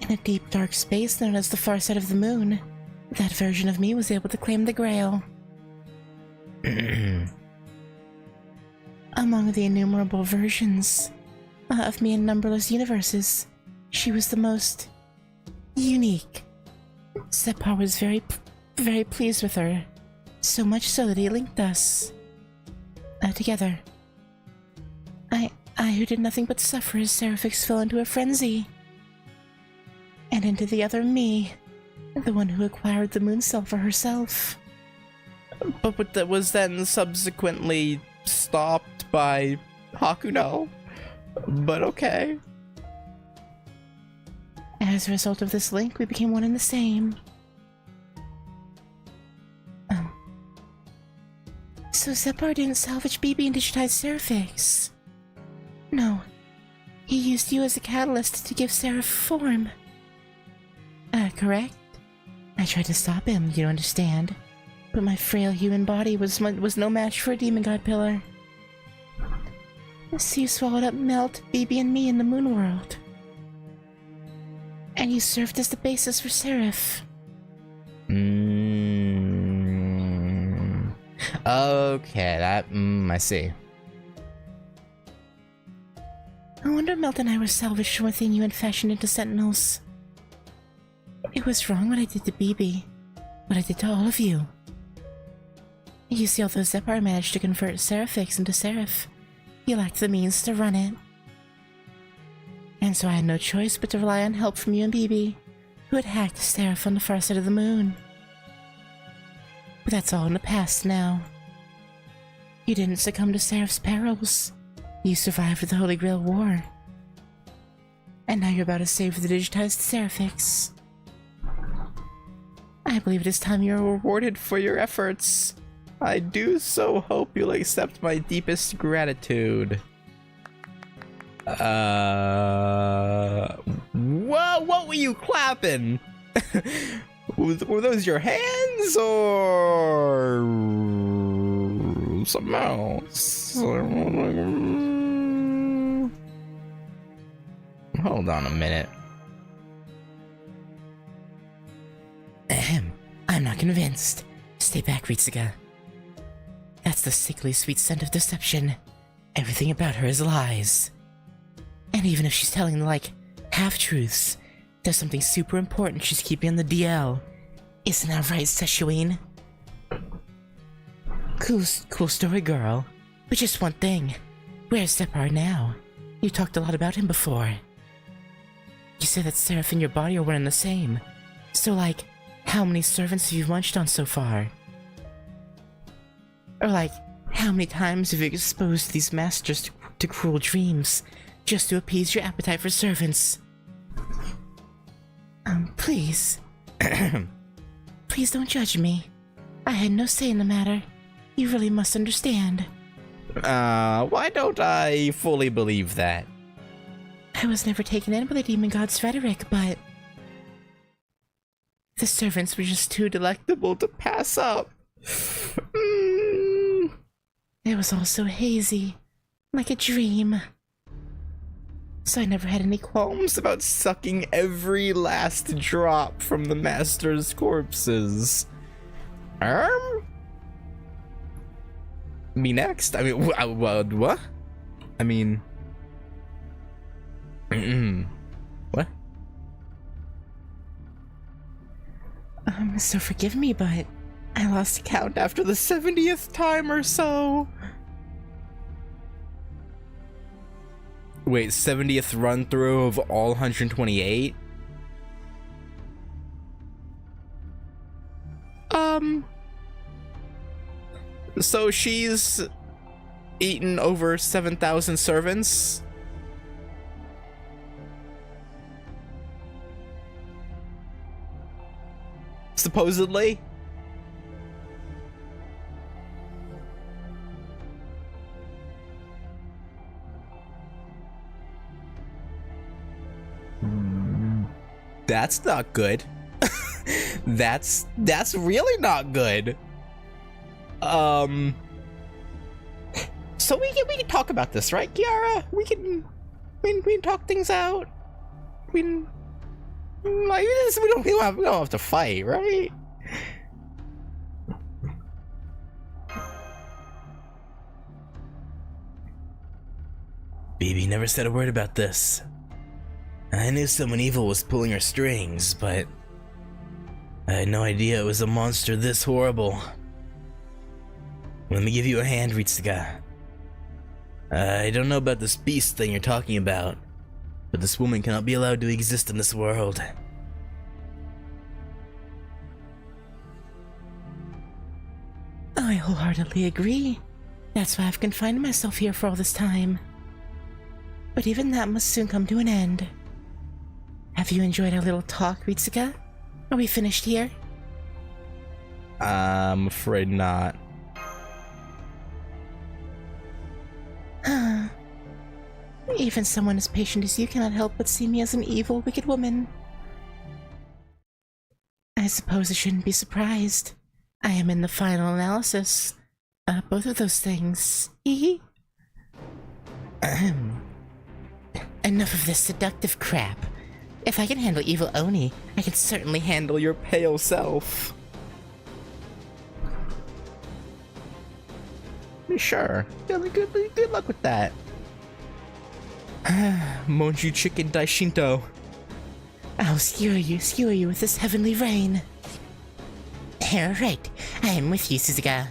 In a deep dark space known as the far side of the moon, that version of me was able to claim the grail. Among the innumerable versions of me in numberless universes, she was the most unique. Zepar was very pleased with her, so much so that he linked us together. I who did nothing but suffer as Seraphix fell into a frenzy, and into the other me, the one who acquired the Mooncell for herself. But that was then subsequently stopped by Hakuno. But okay. As a result of this link, we became one and the same. So Zepar didn't salvage BB and digitize Seraphix. No. He used you as a catalyst to give Seraph form. Correct? I tried to stop him, you understand. But my frail human body was no match for a demon god pillar. So you swallowed up Melt, BB, and me in the moon world. And you served as the basis for Seraph. Okay, that, I see. I wonder if Melt and I were salvaged from within you and fashioned into sentinels. It was wrong what I did to BB, what I did to all of you. You see, although Zepar managed to convert Seraphix into Seraph, he lacked the means to run it. And so I had no choice but to rely on help from you and BB, who had hacked Seraph on the far side of the moon. But that's all in the past now. You didn't succumb to Seraph's perils. You survived the Holy Grail War. And now you're about to save the digitized Seraphix. I believe it is time you were Rewarded for your efforts. I do so hope you'll accept my deepest gratitude. Whoa, what were you clapping? Were those your hands or something else? Hold on a minute. Ahem. I'm not convinced. Stay back, Ritsuga. That's the sickly sweet scent of deception. Everything about her is lies. And even if she's telling, like, half-truths, there's something super important she's keeping on the DL. Isn't that right, Seshuine? Cool story, girl. But just one thing. Where's Separ now? You talked a lot about him before. You said that SERAPH and your body are one and the same. So, like, how many servants have you munched on so far? Or, like, how many times have you exposed these masters to cruel dreams just to appease your appetite for servants? Please. Please don't judge me. I had no say in the matter. You really must understand. Why don't I fully believe that? I was never taken in by the demon god's rhetoric, but the servants were just too delectable to pass up. It was all so hazy, like a dream. So I never had any qualms About sucking every last drop from the master's corpses. Me next? I mean, what? I mean... What? So forgive me, but I lost count after the 70th time or so. Wait, 70th run through of all 128? So she's eaten over 7,000 servants? Supposedly? That's not good. That's really not good. So we can talk about this, right, Kiara? We can talk things out. We don't have to fight, right? Bibi never said a word about this. I knew someone evil was pulling her strings, but I had no idea it was a monster this horrible. Let me give you a hand, Ritsuga. I don't know about this beast thing you're talking about, but this woman cannot be allowed to exist in this world. I wholeheartedly agree. That's why I've confined myself here for all this time. But even that must soon come to an end. Have you enjoyed our little talk, Ritsuga? Are we finished here? I'm afraid not. Even someone as patient as you cannot help but see me as an evil, wicked woman. I suppose I shouldn't be surprised. I am in the final analysis. Both of those things. Enough of this seductive crap. If I can handle evil Oni, I can certainly handle your pale self. Sure. Good luck with that. Monju chicken daishinto. I'll skewer you with this heavenly rain. Right, I am with you, Suzuka.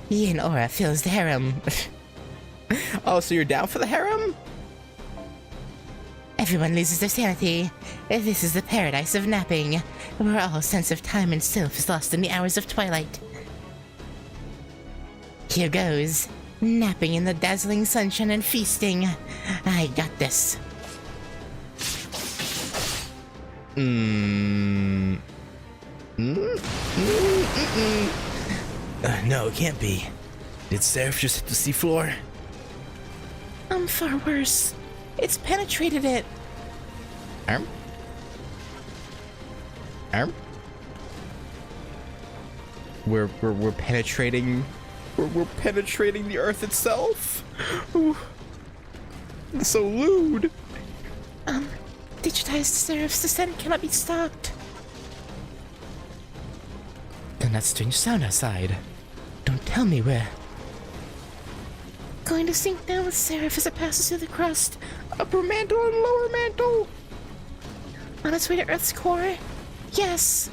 Yin aura fills the harem. Oh, so you're down for the harem? Everyone loses their sanity. This is the paradise of napping, where all sense of time and self is lost in the hours of twilight. Here goes. Napping in the dazzling sunshine and feasting. I got this. No, it can't be. Did SERAPH just hit the seafloor? Far worse. It's penetrated it. Arm? We're penetrating. We're penetrating the earth itself. Ooh. So lewd. Digitized Seraph's descent cannot be stopped. Then that's strange sound outside. Don't tell me where. Going to sink down with Seraph as it passes through the crust. Upper mantle and lower mantle. On its way to Earth's core? Yes.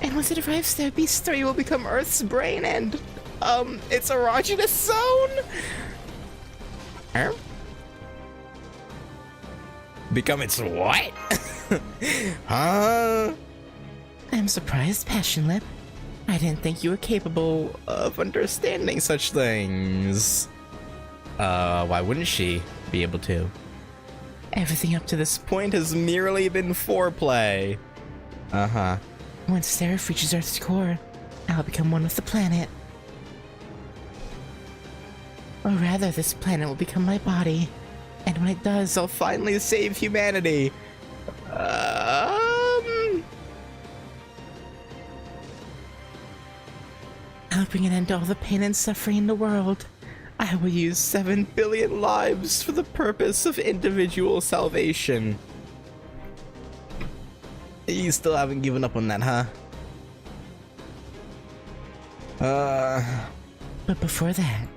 And once it arrives there, Beast 3 will become Earth's brain and, its erogenous zone? Huh? Become its what? Huh? I'm surprised, Passion Lip. I didn't think you were capable of understanding such things. Why wouldn't she be able to? Everything up to this point has merely been foreplay. Uh-huh. Once Seraph reaches Earth's core, I'll become one with the planet. Or rather, this planet will become my body. And when it does, I'll finally save humanity. I'll bring an end to all the pain and suffering in the world. I will use 7 billion lives for the purpose of individual salvation. You still haven't given up on that, huh? But before that...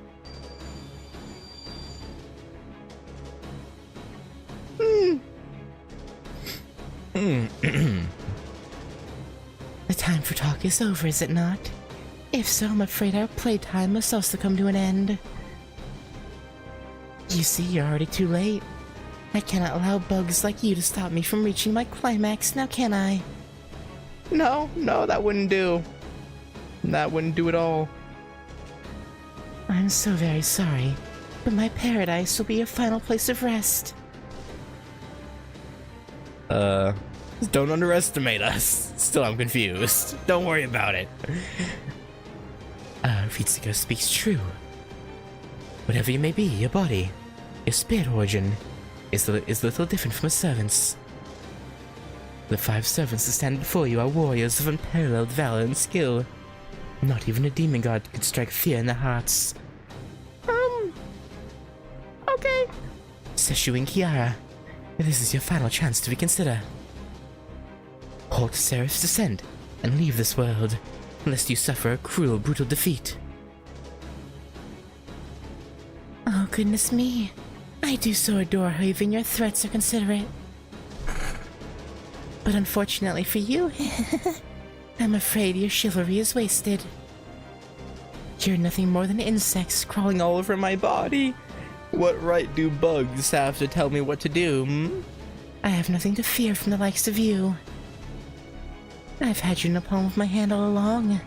The time for talk is over, is it not? If so, I'm afraid our playtime must also come to an end. You see, you're already too late. I cannot allow bugs like you to stop me from reaching my climax, now can I? No, that wouldn't do. That wouldn't do at all. I'm so very sorry, but my paradise will be your final place of rest. Don't underestimate us. Still, I'm confused. Don't worry about it. Ritsuko speaks true. Whatever you may be, your body, your spirit origin, is little different from a servant's. The 5 servants that stand before you are warriors of unparalleled valor and skill. Not even a demon god could strike fear in their hearts. Okay. Seshu and Kiara, this is your final chance to reconsider. Halt Seraph's descent and leave this world, lest you suffer a cruel, brutal defeat. Oh, goodness me. I do so adore how even your threats are considerate. But unfortunately for you, I'm afraid your chivalry is wasted. You're nothing more than insects crawling all over my body. What right do bugs have to tell me what to do, hmm? I have nothing to fear from the likes of you. I've had you in the palm of my hand all along,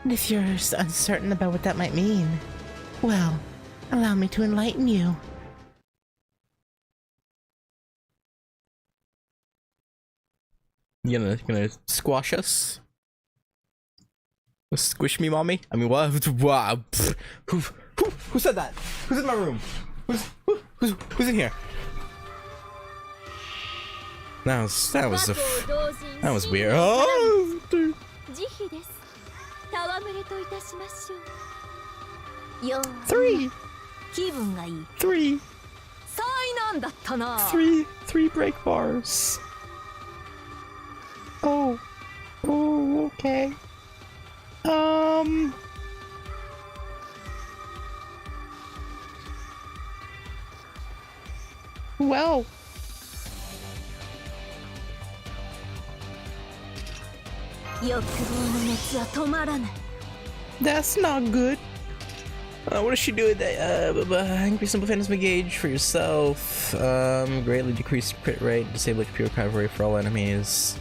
and if you're uncertain about what that might mean, well, allow me to enlighten you. You gonna squash us? Squish me, mommy? I mean, what? Wow. Who said that? Who's in my room? Who's in here? That was weird. Oh! 3 3 break bars. Oh, okay. Well. That's not good. What does she do with that? Increase simple phantasm gauge for yourself. Greatly decrease crit rate. Disable HP recovery for all enemies.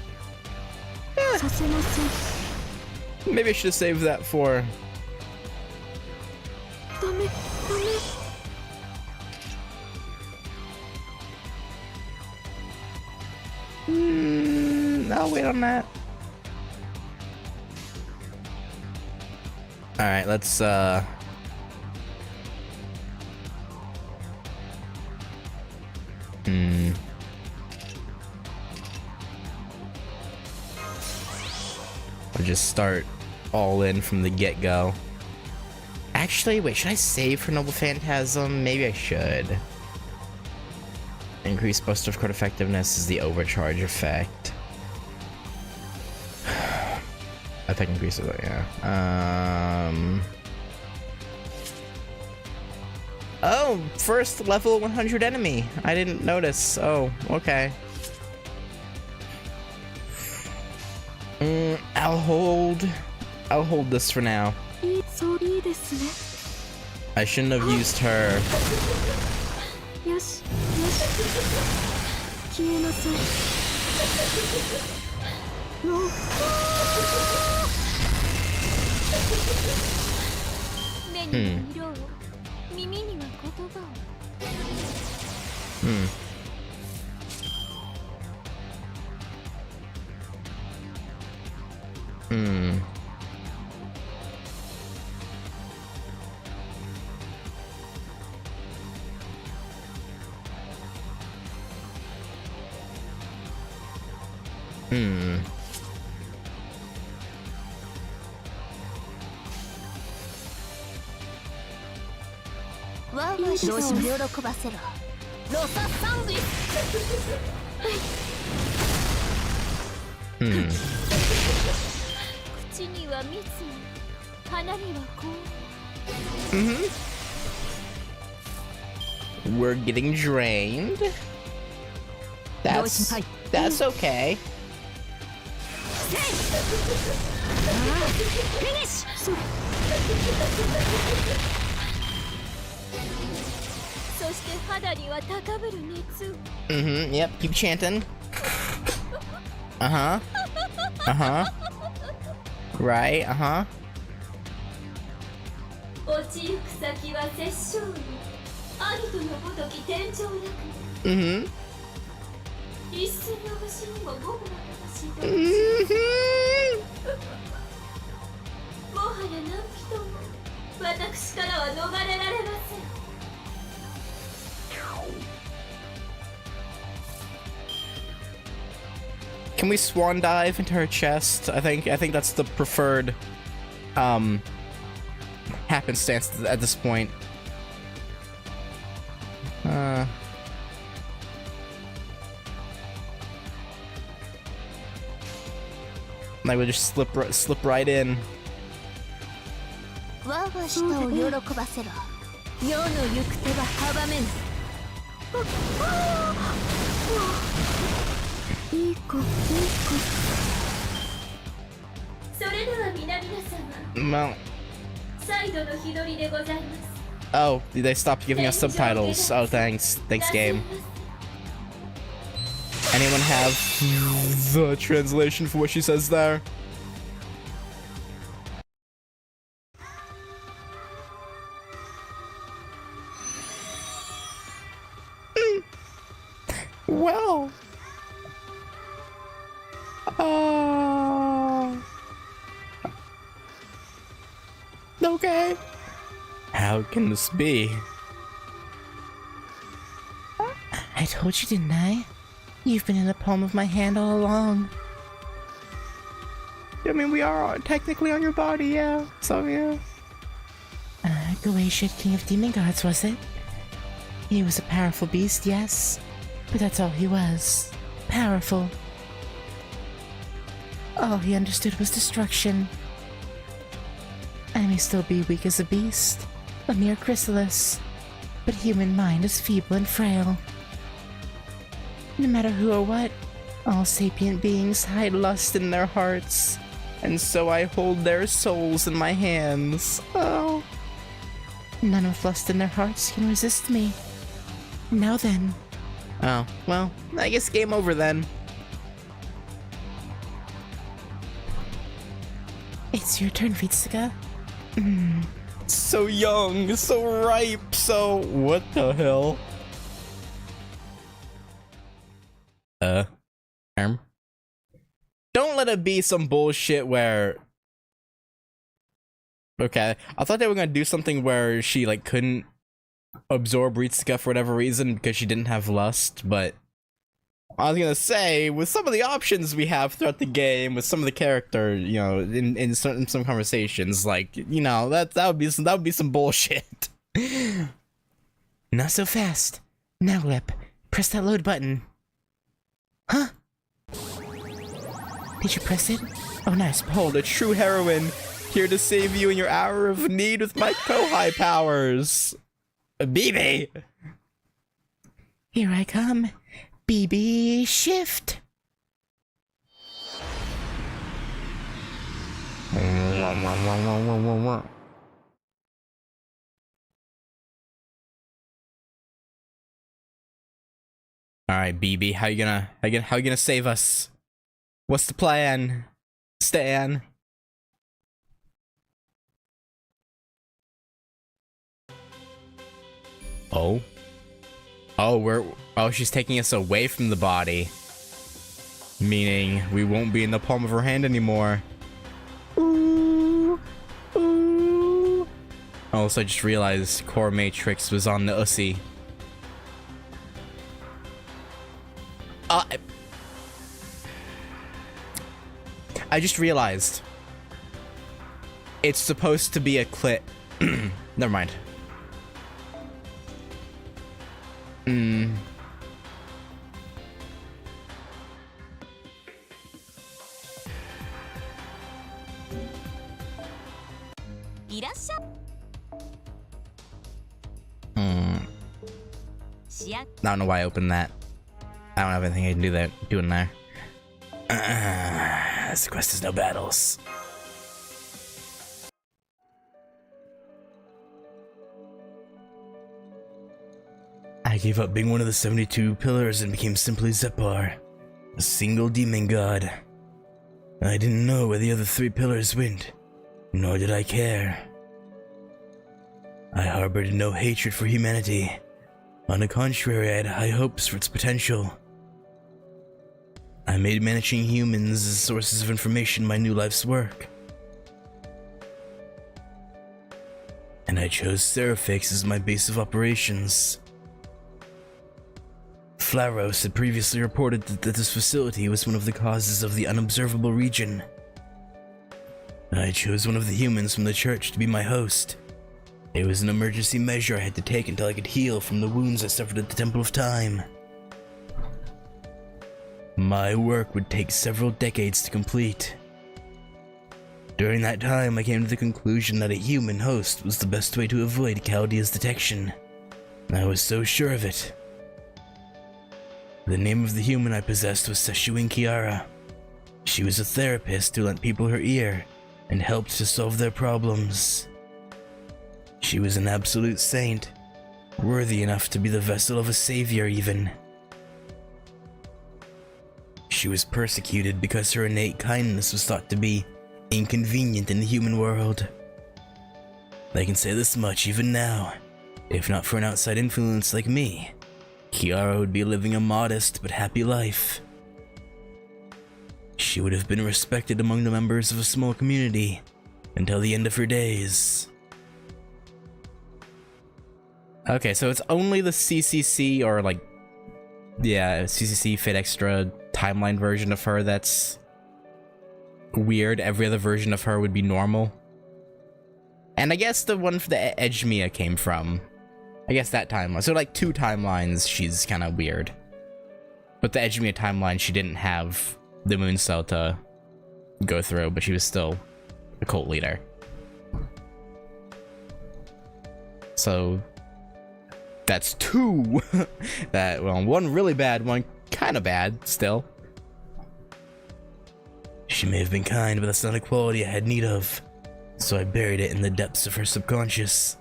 Maybe I should have saved that for. I'll wait on that. Alright, let's I'll just start all in from the get-go. Actually, wait, should I save for Noble Phantasm? Maybe I should. Increased burst of card effectiveness is the overcharge effect. Attack increases, yeah. Oh, first level 100 enemy. I didn't notice. Oh, okay. I'll hold this for now. I shouldn't have used her. We're getting drained. That's okay. Yep, keep chanting. Right, Can we swan dive into her chest? I think that's the preferred happenstance at this point. Like we just slip right in. Well. Oh, they stopped giving us subtitles. Oh, thanks, game. Anyone have the translation for what she says there? Well. Okay. How can this be? I told you, didn't I? You've been in the palm of my hand all along. I mean, we are technically on your body, yeah. So, yeah. GACHA, king of demon gods, was it? He was a powerful beast, yes. But that's all he was. Powerful. All he understood was destruction. I may still be weak as a beast, a mere chrysalis, but human mind is feeble and frail. No matter who or what, all sapient beings hide lust in their hearts, and so I hold their souls in my hands. Oh. None with lust in their hearts can resist me. Now then. Oh, well, I guess game over then. It's your turn, Vitsuka. So young, so ripe, so... What the hell? Don't let it be some bullshit where... Okay, I thought they were gonna do something where she, like, couldn't absorb Ritsuka for whatever reason because she didn't have lust, but... I was gonna say, with some of the options we have throughout the game, with some of the character, you know, in some conversations, like, you know, that would be some bullshit. Not so fast. Now, Lip, Press that load button. Huh? Did you press it? Oh, nice. Behold, a true heroine, here to save you in your hour of need with my Kohai powers. BB! Here I come. BB shift. Alright, BB, how you gonna save us? What's the plan, Stan? Oh? Oh, she's taking us away from the body. Meaning, we won't be in the palm of her hand anymore. Ooh. Ooh. Also, I just realized Core Matrix was on the Ussy. I just realized. It's supposed to be a clit. Never mind. I don't know why I opened that. I don't have anything I can do in there. This quest is no battles. I gave up being one of the 72 pillars and became simply Zepar, a single demon god. I didn't know where the other 3 pillars went, nor did I care. I harbored no hatred for humanity. On the contrary, I had high hopes for its potential. I made managing humans as sources of information my new life's work. And I chose SERAPH as my base of operations. Flaros had previously reported that this facility was one of the causes of the unobservable region. I chose one of the humans from the church to be my host. It was an emergency measure I had to take until I could heal from the wounds I suffered at the Temple of Time. My work would take several decades to complete. During that time, I came to the conclusion that a human host was the best way to avoid Chaldea's detection. I was so sure of it. The name of the human I possessed was Seshuin Kiara. She was a therapist who lent people her ear and helped to solve their problems. She was an absolute saint, worthy enough to be the vessel of a savior even. She was persecuted because her innate kindness was thought to be inconvenient in the human world. I can say this much even now. If not for an outside influence like me, Kiara would be living a modest but happy life. She would have been respected among the members of a small community until the end of her days. Okay, so it's only the CCC or CCC Fit Extra timeline version of her that's weird. Every other version of her would be normal. And I guess the one for the Edge Mia came from. I guess that timeline. So 2 timelines, she's kind of weird. But the Edge Mia timeline, she didn't have the Moon Cell to go through, but she was still a cult leader. So that's 2. One really bad, one kind of bad still. She may have been kind, but that's not a quality I had need of. So I buried it in the depths of her subconscious.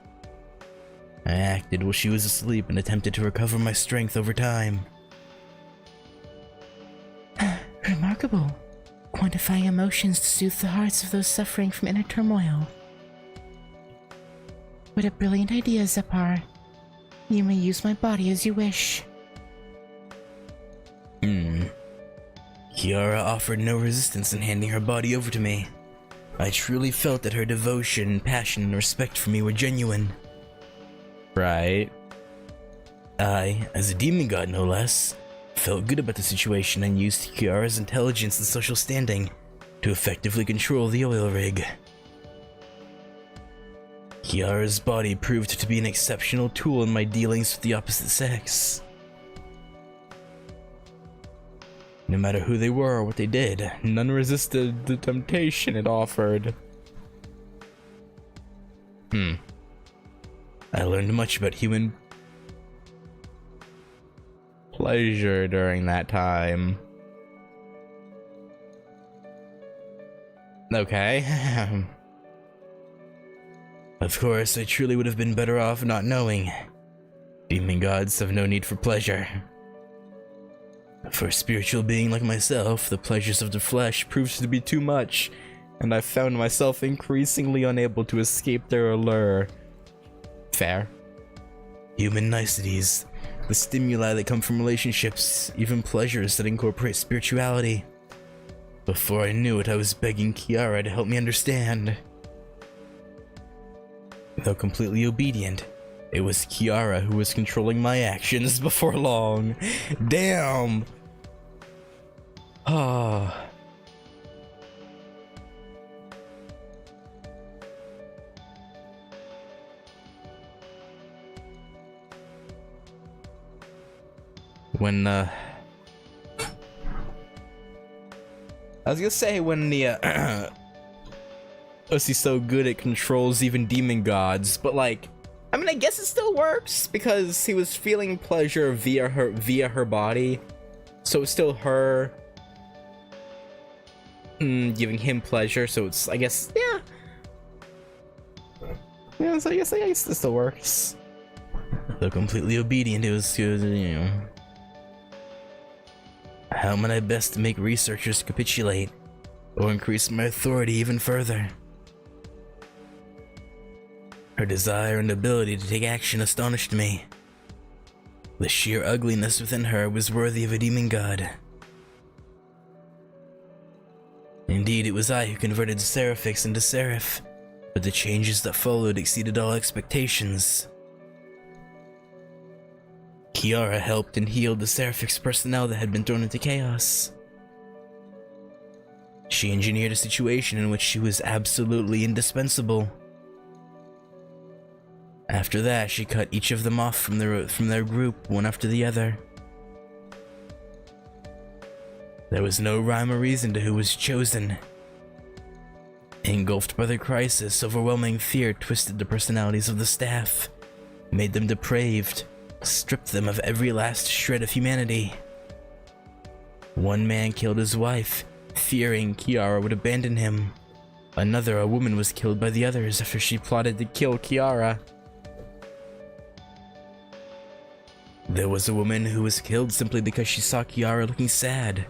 I acted while she was asleep and attempted to recover my strength over time. Remarkable. Quantifying emotions to soothe the hearts of those suffering from inner turmoil. What a brilliant idea, Zepar. You may use my body as you wish. Kiara offered no resistance in handing her body over to me. I truly felt that her devotion, passion, and respect for me were genuine. Right. I, as a demon god no less, felt good about the situation and used Kiara's intelligence and social standing to effectively control the oil rig. Kiara's body proved to be an exceptional tool in my dealings with the opposite sex. No matter who they were or what they did, none resisted the temptation it offered. I learned much about human pleasure during that time. Okay. Of course, I truly would have been better off not knowing. Demon gods have no need for pleasure. For a spiritual being like myself, the pleasures of the flesh proved to be too much, and I found myself increasingly unable to escape their allure. Fair. Human niceties, the stimuli that come from relationships, even pleasures that incorporate spirituality. Before I knew it, I was begging Kiara to help me understand. Though completely obedient, it was Kiara who was controlling my actions before long. Damn! Ah. When, I was gonna say when the, Usy's so good it controls even demon gods, but like, I mean, I guess it still works because he was feeling pleasure via her body, so it's still her giving him pleasure. So it's, I guess, yeah. So I guess it still works. Though completely obedient, it was, you know. How am I best to make researchers capitulate, or increase my authority even further? Her desire and ability to take action astonished me. The sheer ugliness within her was worthy of a demon god. Indeed, it was I who converted Seraphix into Seraph, but the changes that followed exceeded all expectations. Kiara helped and healed the Seraphix personnel that had been thrown into chaos. She engineered a situation in which she was absolutely indispensable. After that, she cut each of them off from their group, one after the other. There was no rhyme or reason to who was chosen. Engulfed by the crisis, overwhelming fear twisted the personalities of the staff, made them depraved, stripped them of every last shred of humanity. One man killed his wife, fearing Kiara would abandon him. Another, a woman, was killed by the others after she plotted to kill Kiara. There was a woman who was killed simply because she saw Kiara looking sad.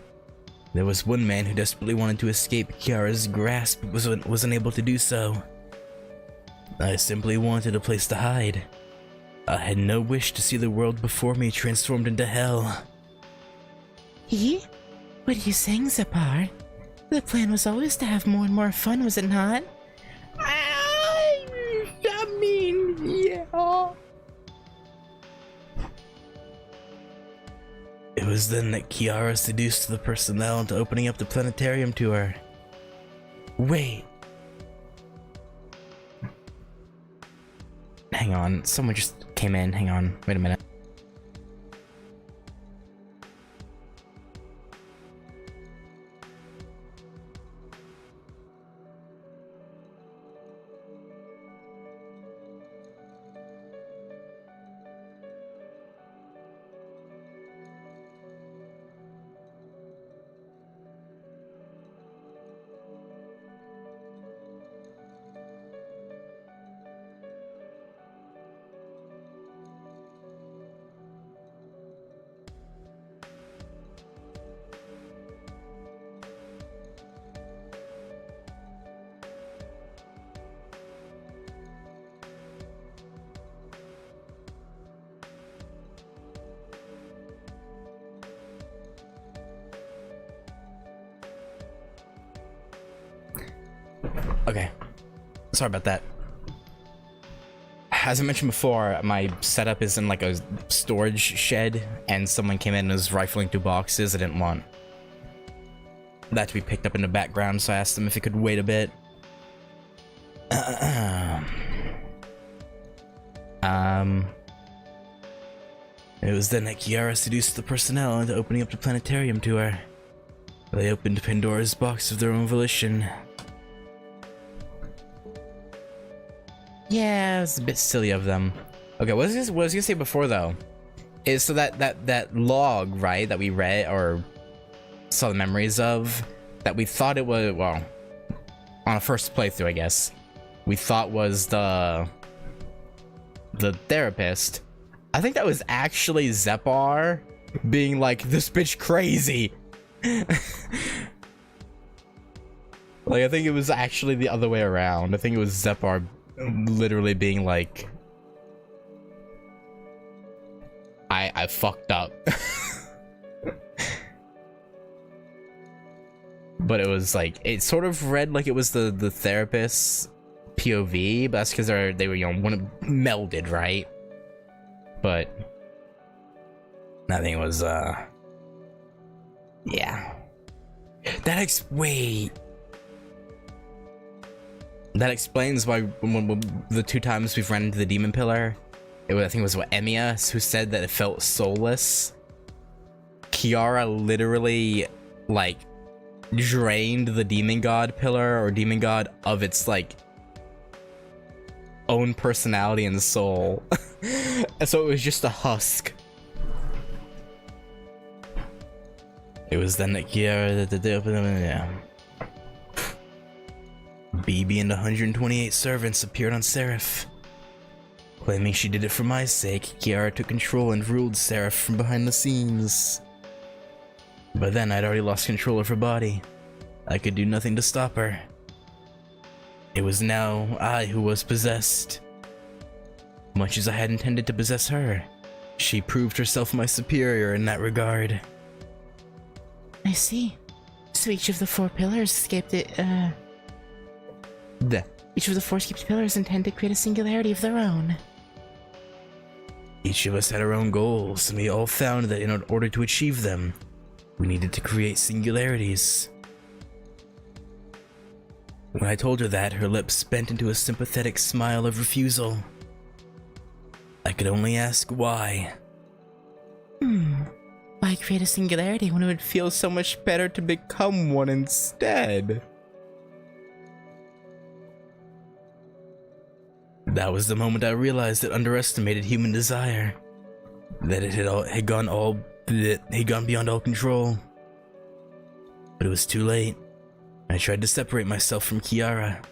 There was one man who desperately wanted to escape Kiara's grasp but was unable to do so. I simply wanted a place to hide. I had no wish to see the world before me transformed into hell. What are you saying, Zapar? The plan was always to have more and more fun, was it not? I mean, yeah. It was then that Kiara seduced the personnel into opening up the planetarium to her. Wait. Hang on, someone just came in. Hang on, wait a minute. Okay, sorry about that. As I mentioned before, my setup is in like a storage shed, and someone came in and was rifling through boxes. I didn't want that to be picked up in the background, so I asked them if it could wait a bit. It was then that Kiara seduced the personnel into opening up the planetarium to her. They opened Pandora's box of their own volition. Yeah, it's a bit silly of them. Okay, what was I gonna say before though? Is so that log, right, that we read or saw the memories of, that we thought it was, well, on a first playthrough, I guess, we thought was the therapist. I think that was actually Zepar being like, this bitch crazy. Like, I think it was actually the other way around. I think it was Zepar literally being like, I fucked up. But it was like, it sort of read like it was the therapist's POV, but that's because they were, you know, melded, right? But I think it was yeah. Wait. That explains why when the 2 times we've run into the demon pillar, I think it was Emiya who said that it felt soulless. Kiara literally like drained the demon god pillar or demon god of its like own personality and soul. And so it was just a husk. It was then that Kiara that they opened them, yeah. BB and 128 servants appeared on SERAPH. Claiming she did it for my sake, Kiara took control and ruled SERAPH from behind the scenes. By then, I'd already lost control of her body. I could do nothing to stop her. It was now I who was possessed. Much as I had intended to possess her, she proved herself my superior in that regard. I see. So each of the 4 pillars escaped it, Each of the 4 escaped pillars intend to create a singularity of their own. Each of us had our own goals, and we all found that in order to achieve them, we needed to create singularities. When I told her that, her lips bent into a sympathetic smile of refusal. I could only ask why. Why create a singularity when it would feel so much better to become one instead? That was the moment I realized it underestimated human desire. That it had gone beyond all control. But it was too late. I tried to separate myself from Kiara,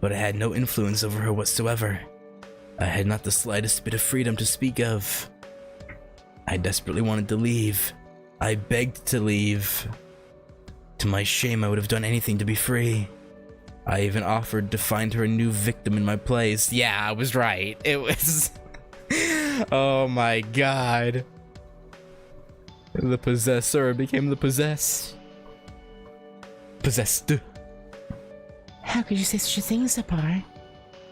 but I had no influence over her whatsoever. I had not the slightest bit of freedom to speak of. I desperately wanted to leave. I begged to leave. To my shame, I would have done anything to be free. I even offered to find her a new victim in my place. Yeah, I was right. It was... Oh my god. The possessor became the possessed. Possessed. How could you say such a thing, Zepar?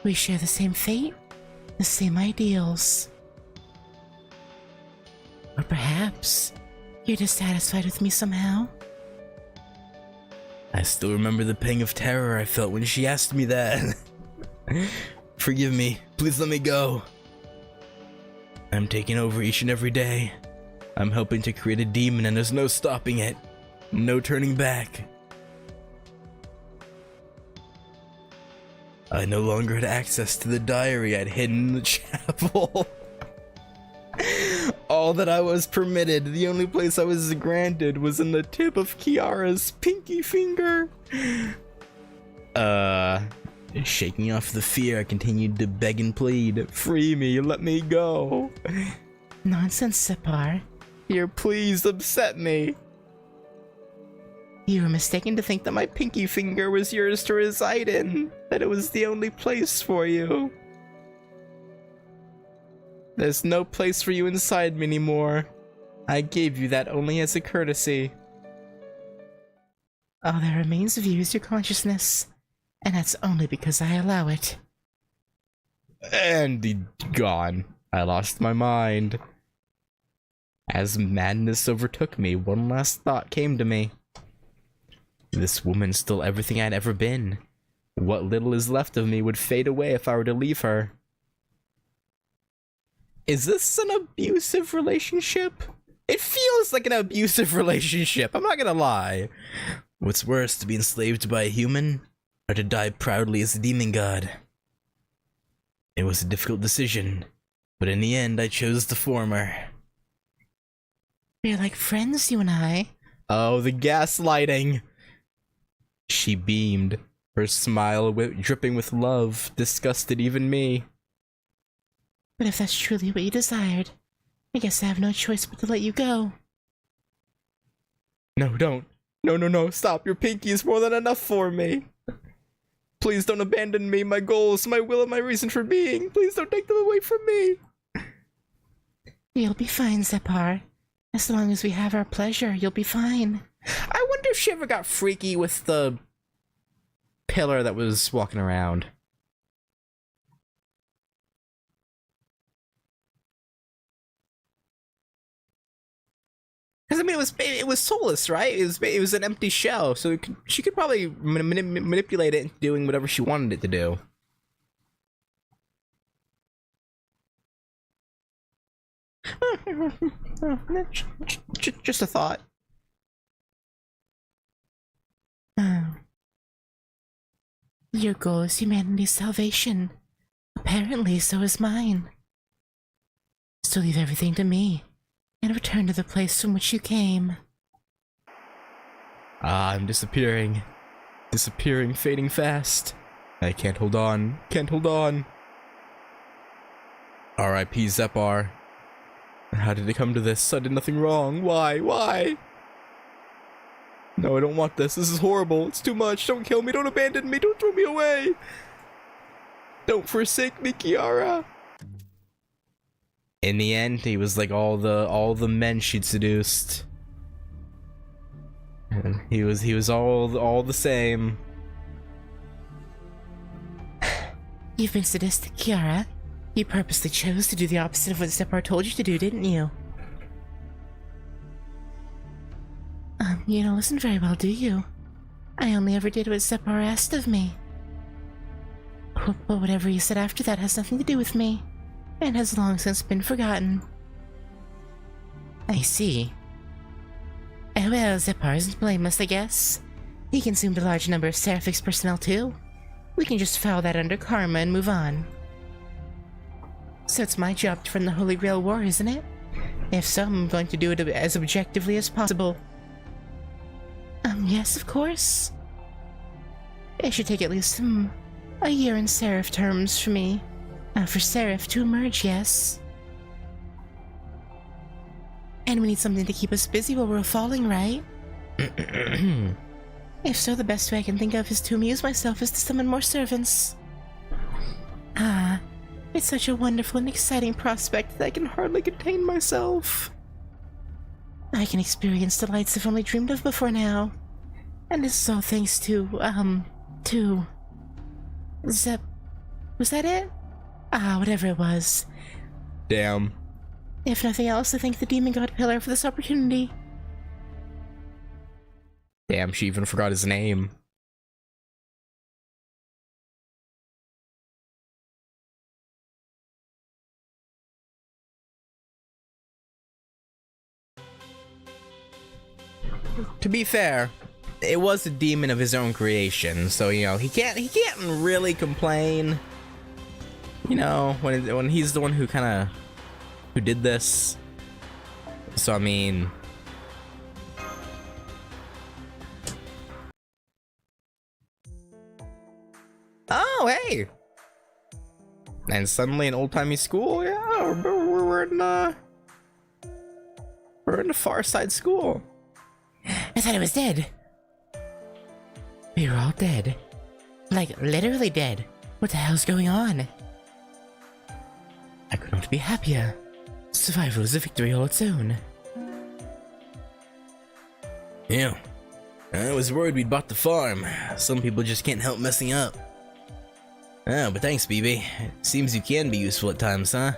We share the same fate, the same ideals. Or perhaps you're dissatisfied with me somehow? I still remember the pang of terror I felt when she asked me that. Forgive me. Please let me go. I'm taking over each and every day. I'm helping to create a demon and there's no stopping it. No turning back. I no longer had access to the diary I'd hidden in the chapel. All that I was permitted, the only place I was granted, was in the tip of Kiara's pinky finger. Shaking off the fear, I continued to beg and plead. Free me, let me go. Nonsense, Zepar. Your pleas upset me. You were mistaken to think that my pinky finger was yours to reside in, that it was the only place for you. There's no place for you inside me anymore. I gave you that only as a courtesy. All that remains of you is your consciousness, and that's only because I allow it. And gone. I lost my mind. As madness overtook me, one last thought came to me. This woman stole everything I'd ever been. What little is left of me would fade away if I were to leave her. Is this an abusive relationship? It feels like an abusive relationship, I'm not gonna lie. What's worse, to be enslaved by a human, or to die proudly as a demon god? It was a difficult decision, but in the end I chose the former. We're like friends, you and I. Oh, the gaslighting! She beamed, her smile dripping with love, disgusted even me. But if that's truly what you desired, I guess I have no choice but to let you go. No, don't. No, stop. Your pinky is more than enough for me. Please don't abandon me, my goals, my will, and my reason for being. Please don't take them away from me. You'll be fine, Zepar. As long as we have our pleasure, you'll be fine. I wonder if she ever got freaky with the pillar that was walking around. Because I mean, it was soulless, right? It was an empty shell, so she could probably manipulate it into doing whatever she wanted it to do. Just a thought. Your goal is humanity's salvation. Apparently, so is mine. So leave everything to me, and return to the place from which you came. Ah, I'm disappearing. Disappearing, fading fast. I can't hold on. Can't hold on. R.I.P. Zepar. How did it come to this? I did nothing wrong. Why? Why? No, I don't want this. This is horrible. It's too much. Don't kill me. Don't abandon me. Don't throw me away. Don't forsake me, Kiara. In the end, he was like all the men she'd seduced. And he was all the same. You've been sadistic, Kiara. You purposely chose to do the opposite of what Zepar told you to do, didn't you? You don't listen very well, do you? I only ever did what Zepar asked of me. But whatever you said after that has nothing to do with me, and has long since been forgotten. I see. Well, Zepar isn't blameless, I guess. He consumed a large number of SERAPH's personnel, too. We can just file that under karma and move on. So it's my job to run the Holy Grail War, isn't it? If so, I'm going to do it as objectively as possible. Yes, of course. It should take at least, a year in SERAPH terms for me. For SERAPH to emerge, yes. And we need something to keep us busy while we're falling, right? If so, the best way I can think of is to amuse myself is to summon more servants. It's such a wonderful and exciting prospect that I can hardly contain myself. I can experience delights I've only dreamed of before now. And this is all thanks to Zep... Was that it? Whatever it was. Damn. If nothing else, I thank the Demon God Pillar for this opportunity. Damn, she even forgot his name. To be fair, it was a demon of his own creation, so you know he can't really complain. You know, when he's the one who did this. So I mean, oh hey, and suddenly an old-timey school. Yeah, we're in a Far Side school. I thought I was dead. We were all dead. Like, literally dead. What the hell's going on? I could not be happier. Survival is a victory all its own. Yeah. I was worried we'd bought the farm. Some people just can't help messing up. Oh, but thanks, BB. Seems you can be useful at times, huh?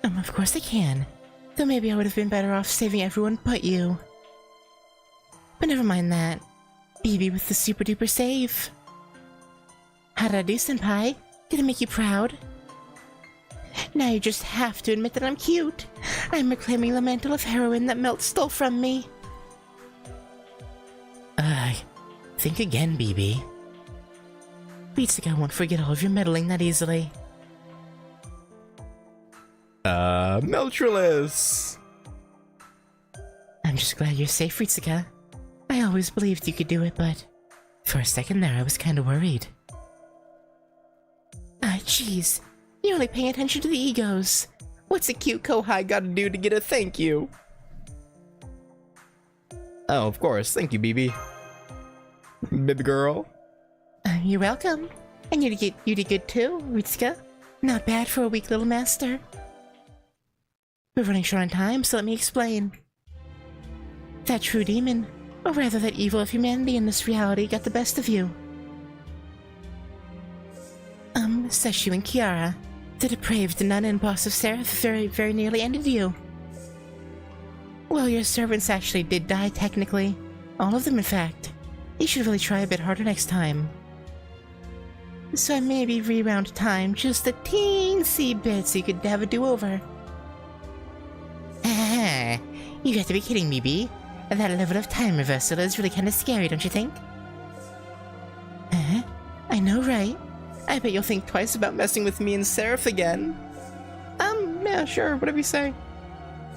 Of course I can. Though maybe I would have been better off saving everyone but you. But never mind that. BB with the super duper save. How did I do, Senpai? Did it make you proud? Now you just have to admit that I'm cute. I'm reclaiming the mantle of heroine that Melt stole from me. Think again, BB. Ritsuka won't forget all of your meddling that easily. Meltrellis! I'm just glad you're safe, Ritsuka. I always believed you could do it, but for a second there I was kinda worried. Jeez. You're only paying attention to the egos. What's a cute Kohai gotta do to get a thank you? Oh, of course. Thank you, BB. Baby girl. You're welcome. And you did good too, Ritsuka. Not bad for a weak little master. We're running short on time, so let me explain. That true demon, or rather that evil of humanity in this reality, got the best of you. Seshu and Kiara, the depraved nun and boss of SERAPH, very nearly ended you. Well, your servants actually did die, technically. All of them, in fact. You should really try a bit harder next time. So I maybe reround time just a teensy bit so you could have a do-over. You got to be kidding me, B. That level of time reversal is really kind of scary, don't you think? I know, right? I bet you'll think twice about messing with me and SERAPH again. Yeah, sure, whatever you say.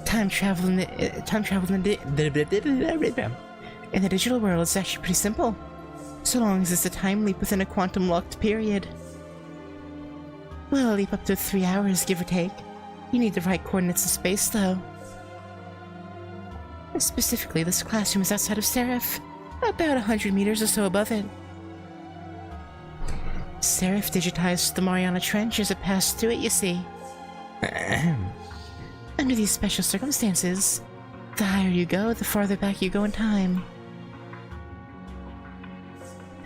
Time travel in the digital world is actually pretty simple. So long as it's a time leap within a quantum-locked period. Well, a leap up to 3 hours, give or take. You need the right coordinates of space, though. Specifically, this classroom is outside of SERAPH, about 100 meters or so above it. SERAPH digitized the Mariana Trench as it passed through it, you see. Under these special circumstances, the higher you go, the farther back you go in time.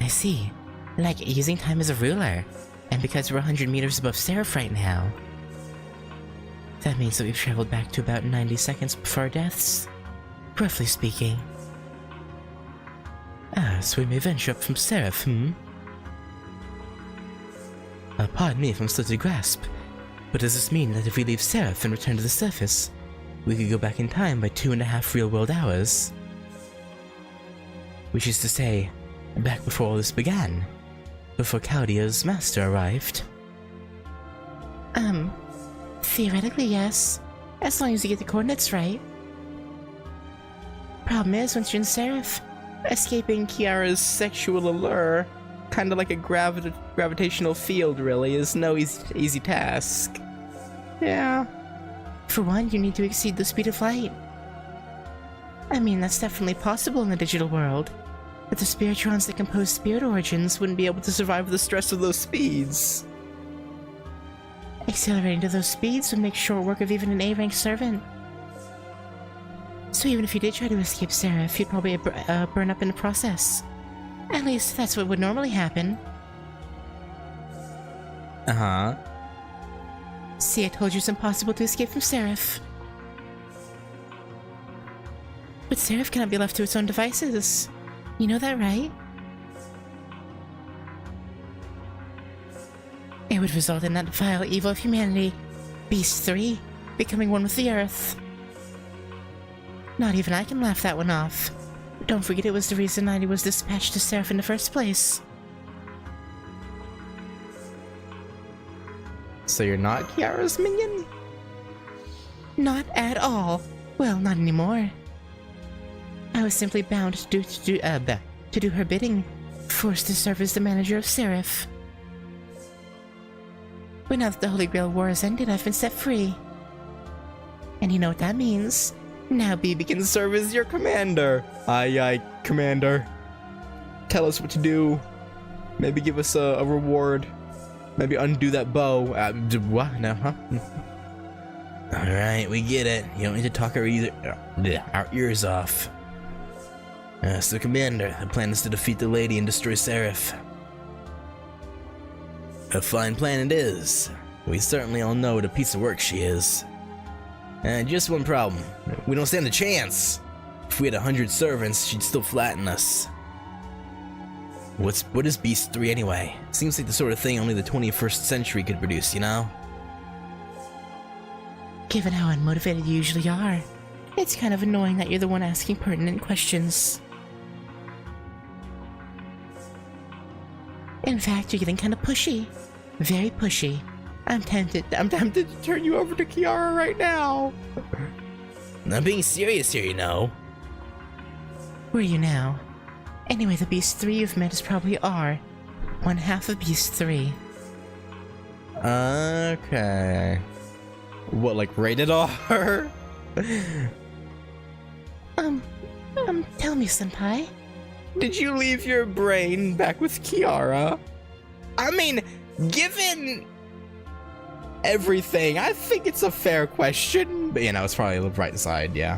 I see. Like using time as a ruler. And because we're 100 meters above SERAPH right now, that means that we've traveled back to about 90 seconds before our deaths. Roughly speaking. So we may venture up from SERAPH, pardon me if I'm slow to grasp, but does this mean that if we leave SERAPH and return to the surface, we could go back in time by 2.5 real-world hours? Which is to say, back before all this began, before Claudia's master arrived. Theoretically, yes, as long as you get the coordinates right. Problem is, once you're in SERAPH, escaping Kiara's sexual allure, kinda like a gravitational field really, is no easy task. Yeah. For one, you need to exceed the speed of light. I mean, that's definitely possible in the digital world, but the spiritrons that compose spirit origins wouldn't be able to survive the stress of those speeds. Accelerating to those speeds would make short work of even an A-rank servant. So even if you did try to escape SERAPH, you'd probably burn up in the process. At least, that's what would normally happen. See, I told you it's impossible to escape from SERAPH. But SERAPH cannot be left to its own devices. You know that, right? It would result in that vile evil of humanity, Beast 3, becoming one with the Earth. Not even I can laugh that one off. Don't forget it was the reason I was dispatched to SERAPH in the first place. So you're not Kiara's minion? Not at all. Well, not anymore. I was simply bound to do her bidding, forced to serve as the manager of SERAPH. But now that the Holy Grail War has ended, I've been set free. And you know what that means. Now BB can serve as your commander. Aye, aye, Commander. Tell us what to do. Maybe give us a reward. Maybe undo that bow. What? No, huh? Alright, we get it. You don't need to talk our ears off. So, Commander, the plan is to defeat the lady and destroy SERAPH. A fine plan it is. We certainly all know what a piece of work she is. Just one problem. We don't stand a chance. If we had 100 servants, she'd still flatten us. What is Beast 3 anyway? Seems like the sort of thing only the 21st century could produce, you know? Given how unmotivated you usually are, it's kind of annoying that you're the one asking pertinent questions. In fact, you're getting kind of pushy. Very pushy. I'm tempted to turn you over to Kiara right now. I'm being serious here, you know. Where are you now? Anyway, the Beast 3 you've met is probably R. One half of Beast 3. Okay. What, like rated R? Tell me, senpai. Did you leave your brain back with Kiara? I mean, given everything, I think it's a fair question. But, you know, it's probably the right side, yeah.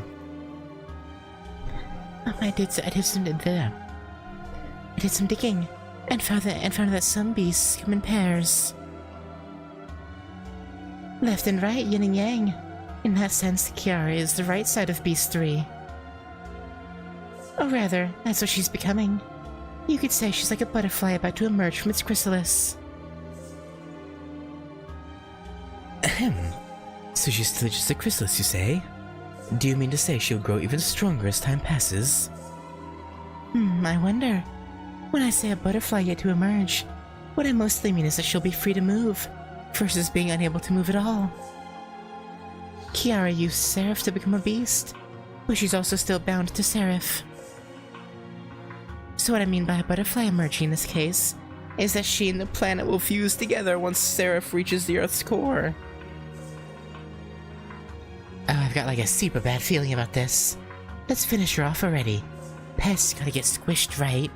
I did some digging and found that some beasts come in pairs. Left and right, yin and yang. In that sense, Kiara is the right side of Beast 3. Or rather, that's what she's becoming. You could say she's like a butterfly about to emerge from its chrysalis. Ahem. So she's still just a chrysalis, you say? Do you mean to say she'll grow even stronger as time passes? I wonder. When I say a butterfly yet to emerge, what I mostly mean is that she'll be free to move, versus being unable to move at all. Kiara used SERAPH to become a beast, but she's also still bound to SERAPH. So what I mean by a butterfly emerging in this case is that she and the planet will fuse together once SERAPH reaches the Earth's core. Oh, I've got like a super bad feeling about this. Let's finish her off already. Pest's gotta get squished right.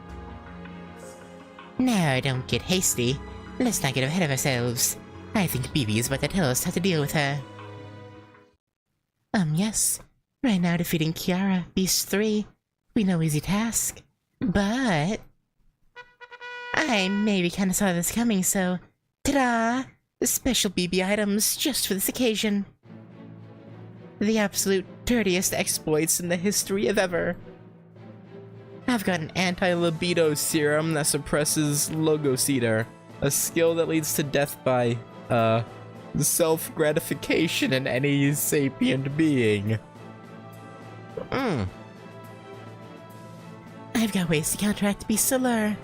No, don't get hasty. Let's not get ahead of ourselves. I think Bibi is about to tell us how to deal with her. Yes. Right now defeating Kiara, Beast 3, we no easy task. But I maybe kinda saw this coming, so ta-da! Special BB items just for this occasion. The absolute dirtiest exploits in the history of ever. I've got an anti-libido serum that suppresses Logos-Eater, a skill that leads to death by, self-gratification in any sapient being. I've got ways to counteract Beast's allure.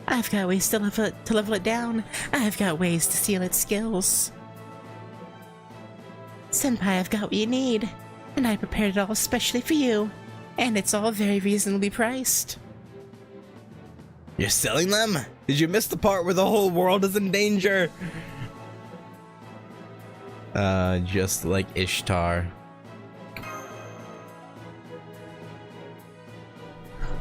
I've got ways to level it down. I've got ways to seal its skills. Senpai, I've got what you need, and I prepared it all especially for you. And it's all very reasonably priced. You're selling them? Did you miss the part where the whole world is in danger? Just like Ishtar.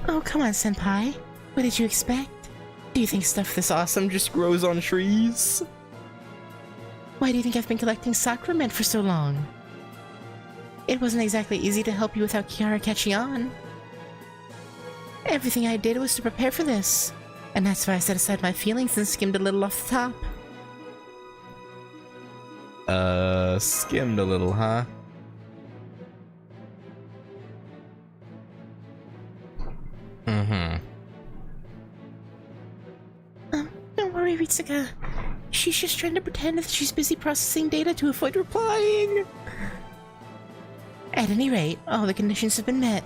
Oh, come on, senpai. What did you expect? Do you think stuff this awesome just Grows on trees? Why do you think I've been collecting sacrament for so long? It wasn't exactly easy to help you without Kiara catching on. Everything I did was to prepare for this, and that's why I set aside my feelings and skimmed a little off the top. Skimmed a little, huh? Don't worry, Ritsuka. She's just trying to pretend that she's busy processing data to avoid replying. At any rate, all the conditions have been met.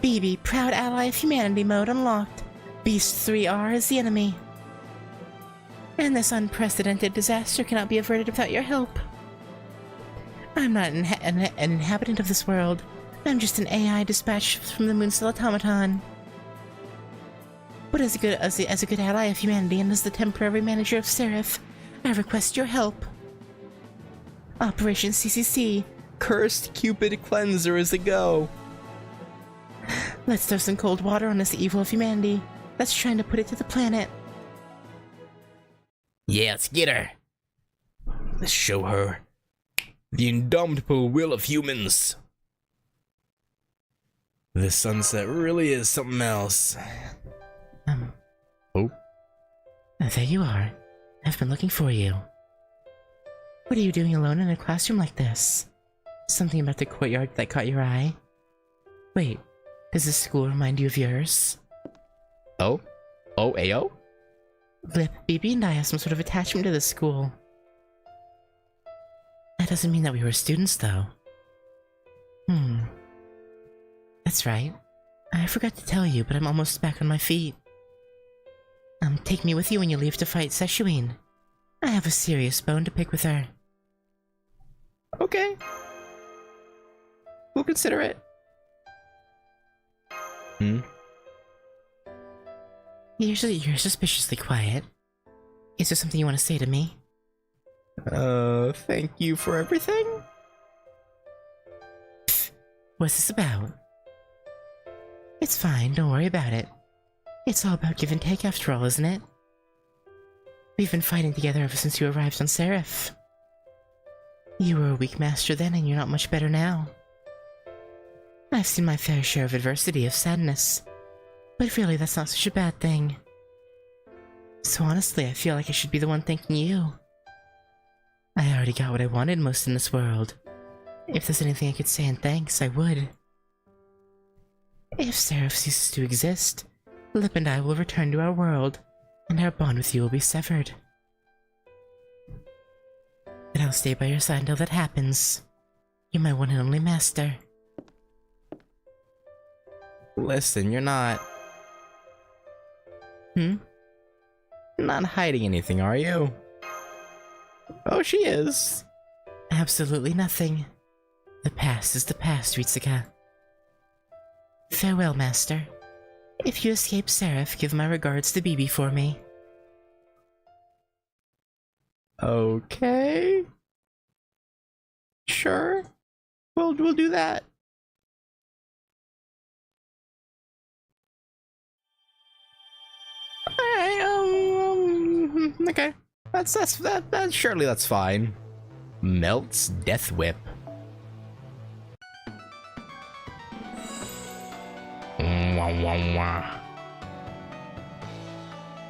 BB, proud ally of humanity mode unlocked. Beast 3R is the enemy. And this unprecedented disaster cannot be averted without your help. I'm not an inhabitant of this world. I'm just an AI dispatched from the Mooncell Automaton. But as a good ally of humanity and as the temporary manager of SERAPH, I request your help. Operation CCC. Cursed Cupid Cleanser is a go. Let's throw some cold water on this evil of humanity that's trying to put it to the planet. Yeah, let's get her. Let's show her the indomitable will of humans. This sunset really is something else. Oh. There you are. I've been looking for you. What are you doing alone in a classroom like this? Something about the courtyard that caught your eye? Wait, does this school remind you of yours? Oh? Oh, Ayo? Blip, BB and I have some sort of attachment to this school. That doesn't mean that we were students, though. That's right. I forgot to tell you, but I'm almost back on my feet. Take me with you when you leave to fight Seshuin. I have a serious bone to pick with her. Okay. We'll consider it. Usually you're suspiciously quiet. Is there something you want to say to me? Thank you for everything? What's this about? It's fine, don't worry about it. It's all about give and take after all, isn't it? We've been fighting together ever since you arrived on SERAPH. You were a weak master then, and you're not much better now. I've seen my fair share of adversity, of sadness. But really, that's not such a bad thing. So honestly, I feel like I should be the one thanking you. I already got what I wanted most in this world. If there's anything I could say in thanks, I would. If SERAPH ceases to exist, Lip and I will return to our world, and our bond with you will be severed. But I'll stay by your side until that happens. You're my one and only master. Listen, you're not... Not hiding anything, are you? Oh, she is. Absolutely nothing. The past is the past, Ritsuka. Farewell, master. If you escape SERAPH, give my regards to Bibi for me. Okay. Sure. We'll do that. Alright, okay. That's surely that's fine. Melts Death Whip.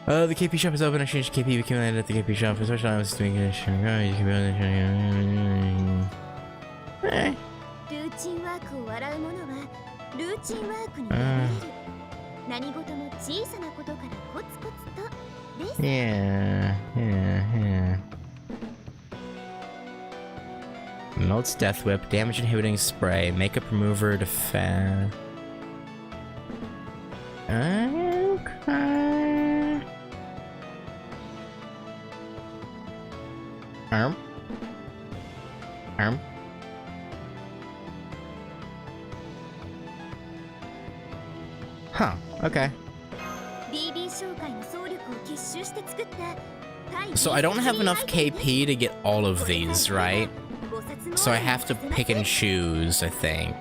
The KP shop is open. I changed KP accumulated at the KP shop. For such time, I was doing it. Yeah. Melts Death Whip, damage inhibiting spray, makeup remover, defense. Okay. Huh, okay. So I don't have enough KP to get all of these, right? So I have to pick and choose, I think.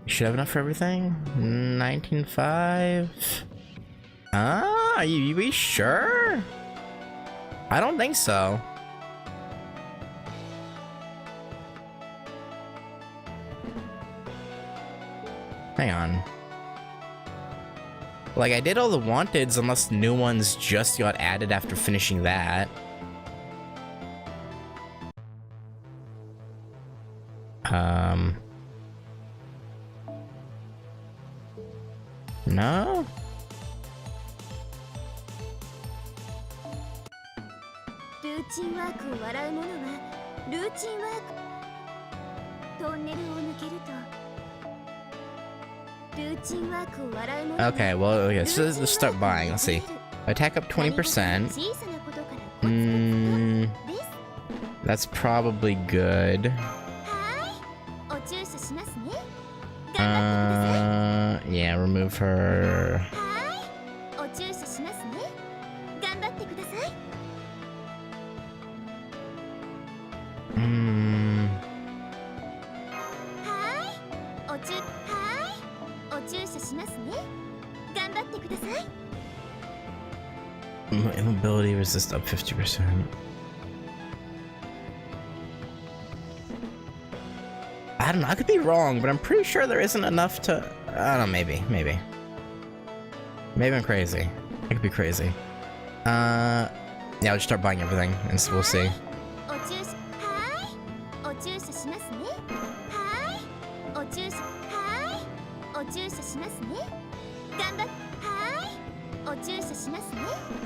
Should have enough for everything? 19.5. Are you sure? I don't think so. Hang on. Like, I did all the wanteds unless new ones just got added after finishing that. No? Okay, well, okay, so let's start buying. Let's see. Attack up 20%. That's probably good. Yeah, remove her. Immobility resist up 50%. I don't know, I could be wrong, but I'm pretty sure there isn't enough to... I don't know, maybe. Maybe I'm crazy. I could be crazy. Yeah, I'll just start buying everything, and so we'll see. お注射はーいお注射しますねはーいお注射はーいお注射しますね頑張っはーいお注射しますね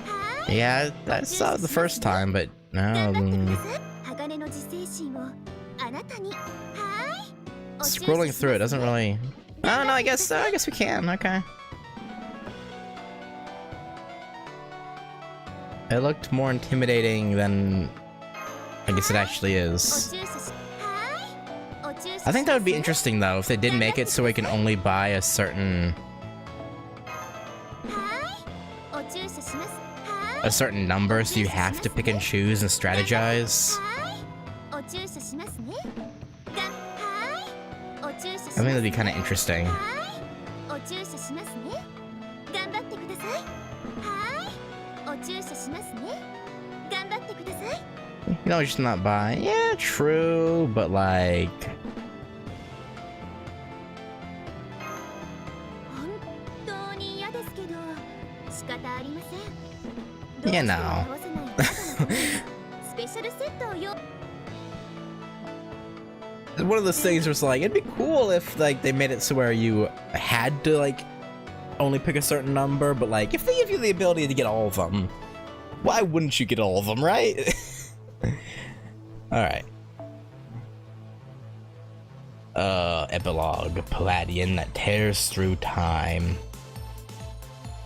はーい Yeah, I saw it the first time, but 頑張ってください鋼の自制心をあなたにはーい scrolling through it doesn't really. Oh no, I guess we can. Okay. It looked more intimidating than I guess it actually is. I think that would be interesting though if they did make it so we can only buy a certain number, so you have to pick and choose and strategize. I think that'd be kind of interesting. You know, just not buy. Yeah, true, but like. You know. One of those things where it's like, it'd be cool if like they made it so where you had to like only pick a certain number, but like if they give you the ability to get all of them, why wouldn't you get all of them, right? Alright. Epilogue. Palladian that tears through time.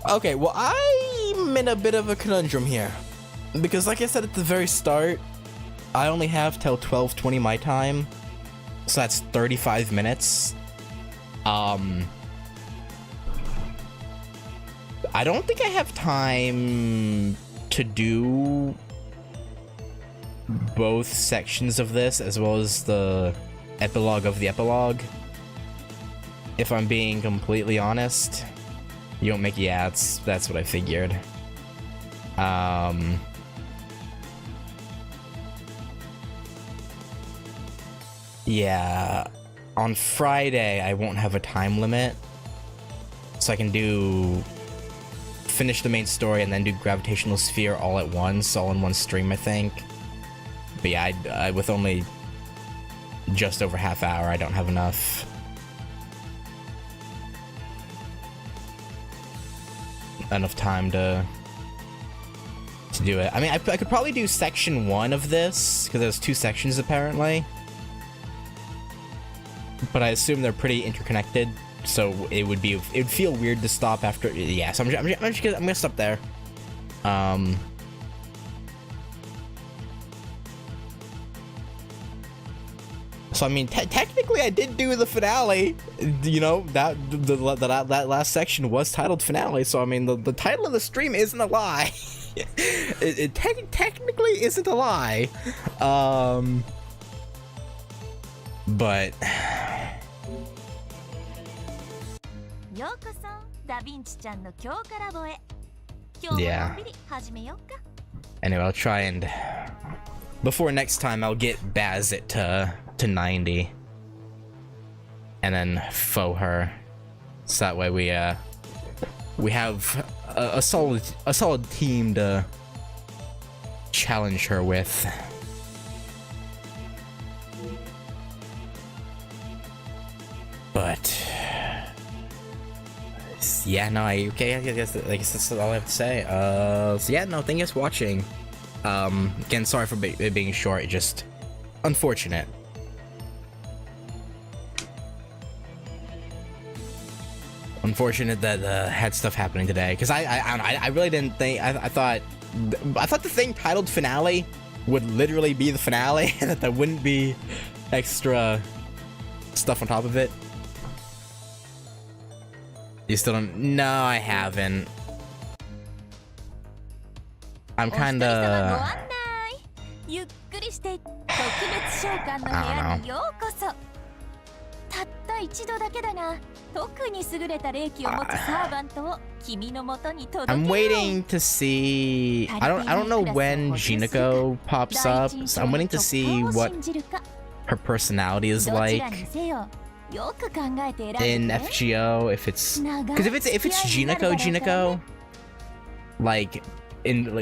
Okay, well, I'm in a bit of a conundrum here. Because like I said at the very start, I only have till 12:20 my time. So that's 35 minutes. I don't think I have time to do both sections of this as well as the epilogue of the epilogue. If I'm being completely honest. You don't make, yeah, that's what I figured. Yeah, on Friday I won't have a time limit, so I can finish the main story and then do Gravitational Sphere all at once, all in one stream, I think. But yeah, I with only just over half hour, I don't have enough. Enough time to do it. I mean, I could probably do section 1 of this, because there's 2 sections apparently. But I assume they're pretty interconnected, so it would feel weird to stop after. Yeah, so I'm gonna stop there. So I mean, technically, I did do the finale. You know, that last section was titled finale. So I mean, the title of the stream isn't a lie. it technically isn't a lie. But yeah. Anyway, I'll try and before next time I'll get Baz it to 90 and then faux her, so that way we have a solid team to challenge her with. But yeah, no, I guess that's all I have to say. So yeah, no, thank you guys for watching. Again, sorry for it being short, just unfortunate. Unfortunate that had stuff happening today, because I really didn't think. I thought the thing titled finale would literally be the finale, and that there wouldn't be extra stuff on top of it. You still don't? No, I haven't. I'm kinda. I don't know. I'm waiting to see. I don't know when Jinako pops up, so I'm waiting to see what her personality is like in FGO. If it's Jinako, like in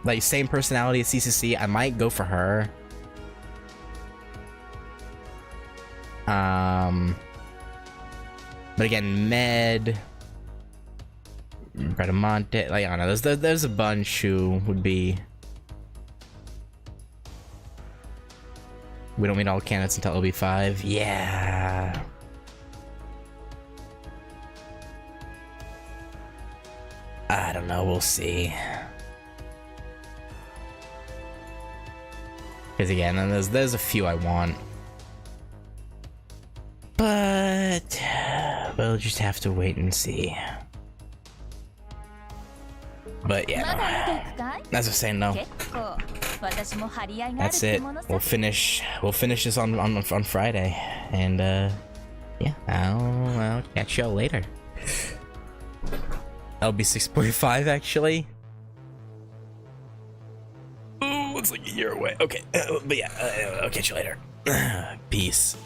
like same personality as CCC, I might go for her. But again, Med, Bradamonte, like, I don't know, there's a bunch who would be. We don't meet all candidates until LB5. Yeah. I don't know, we'll see. Because again, there's a few I want. But we'll just have to wait and see. But yeah, as I was saying, no. That's it. We'll finish this on Friday, and yeah, I'll catch y'all later. LB 6.5 actually. Ooh, looks like a year away. Okay, but yeah, I'll catch you later. Peace.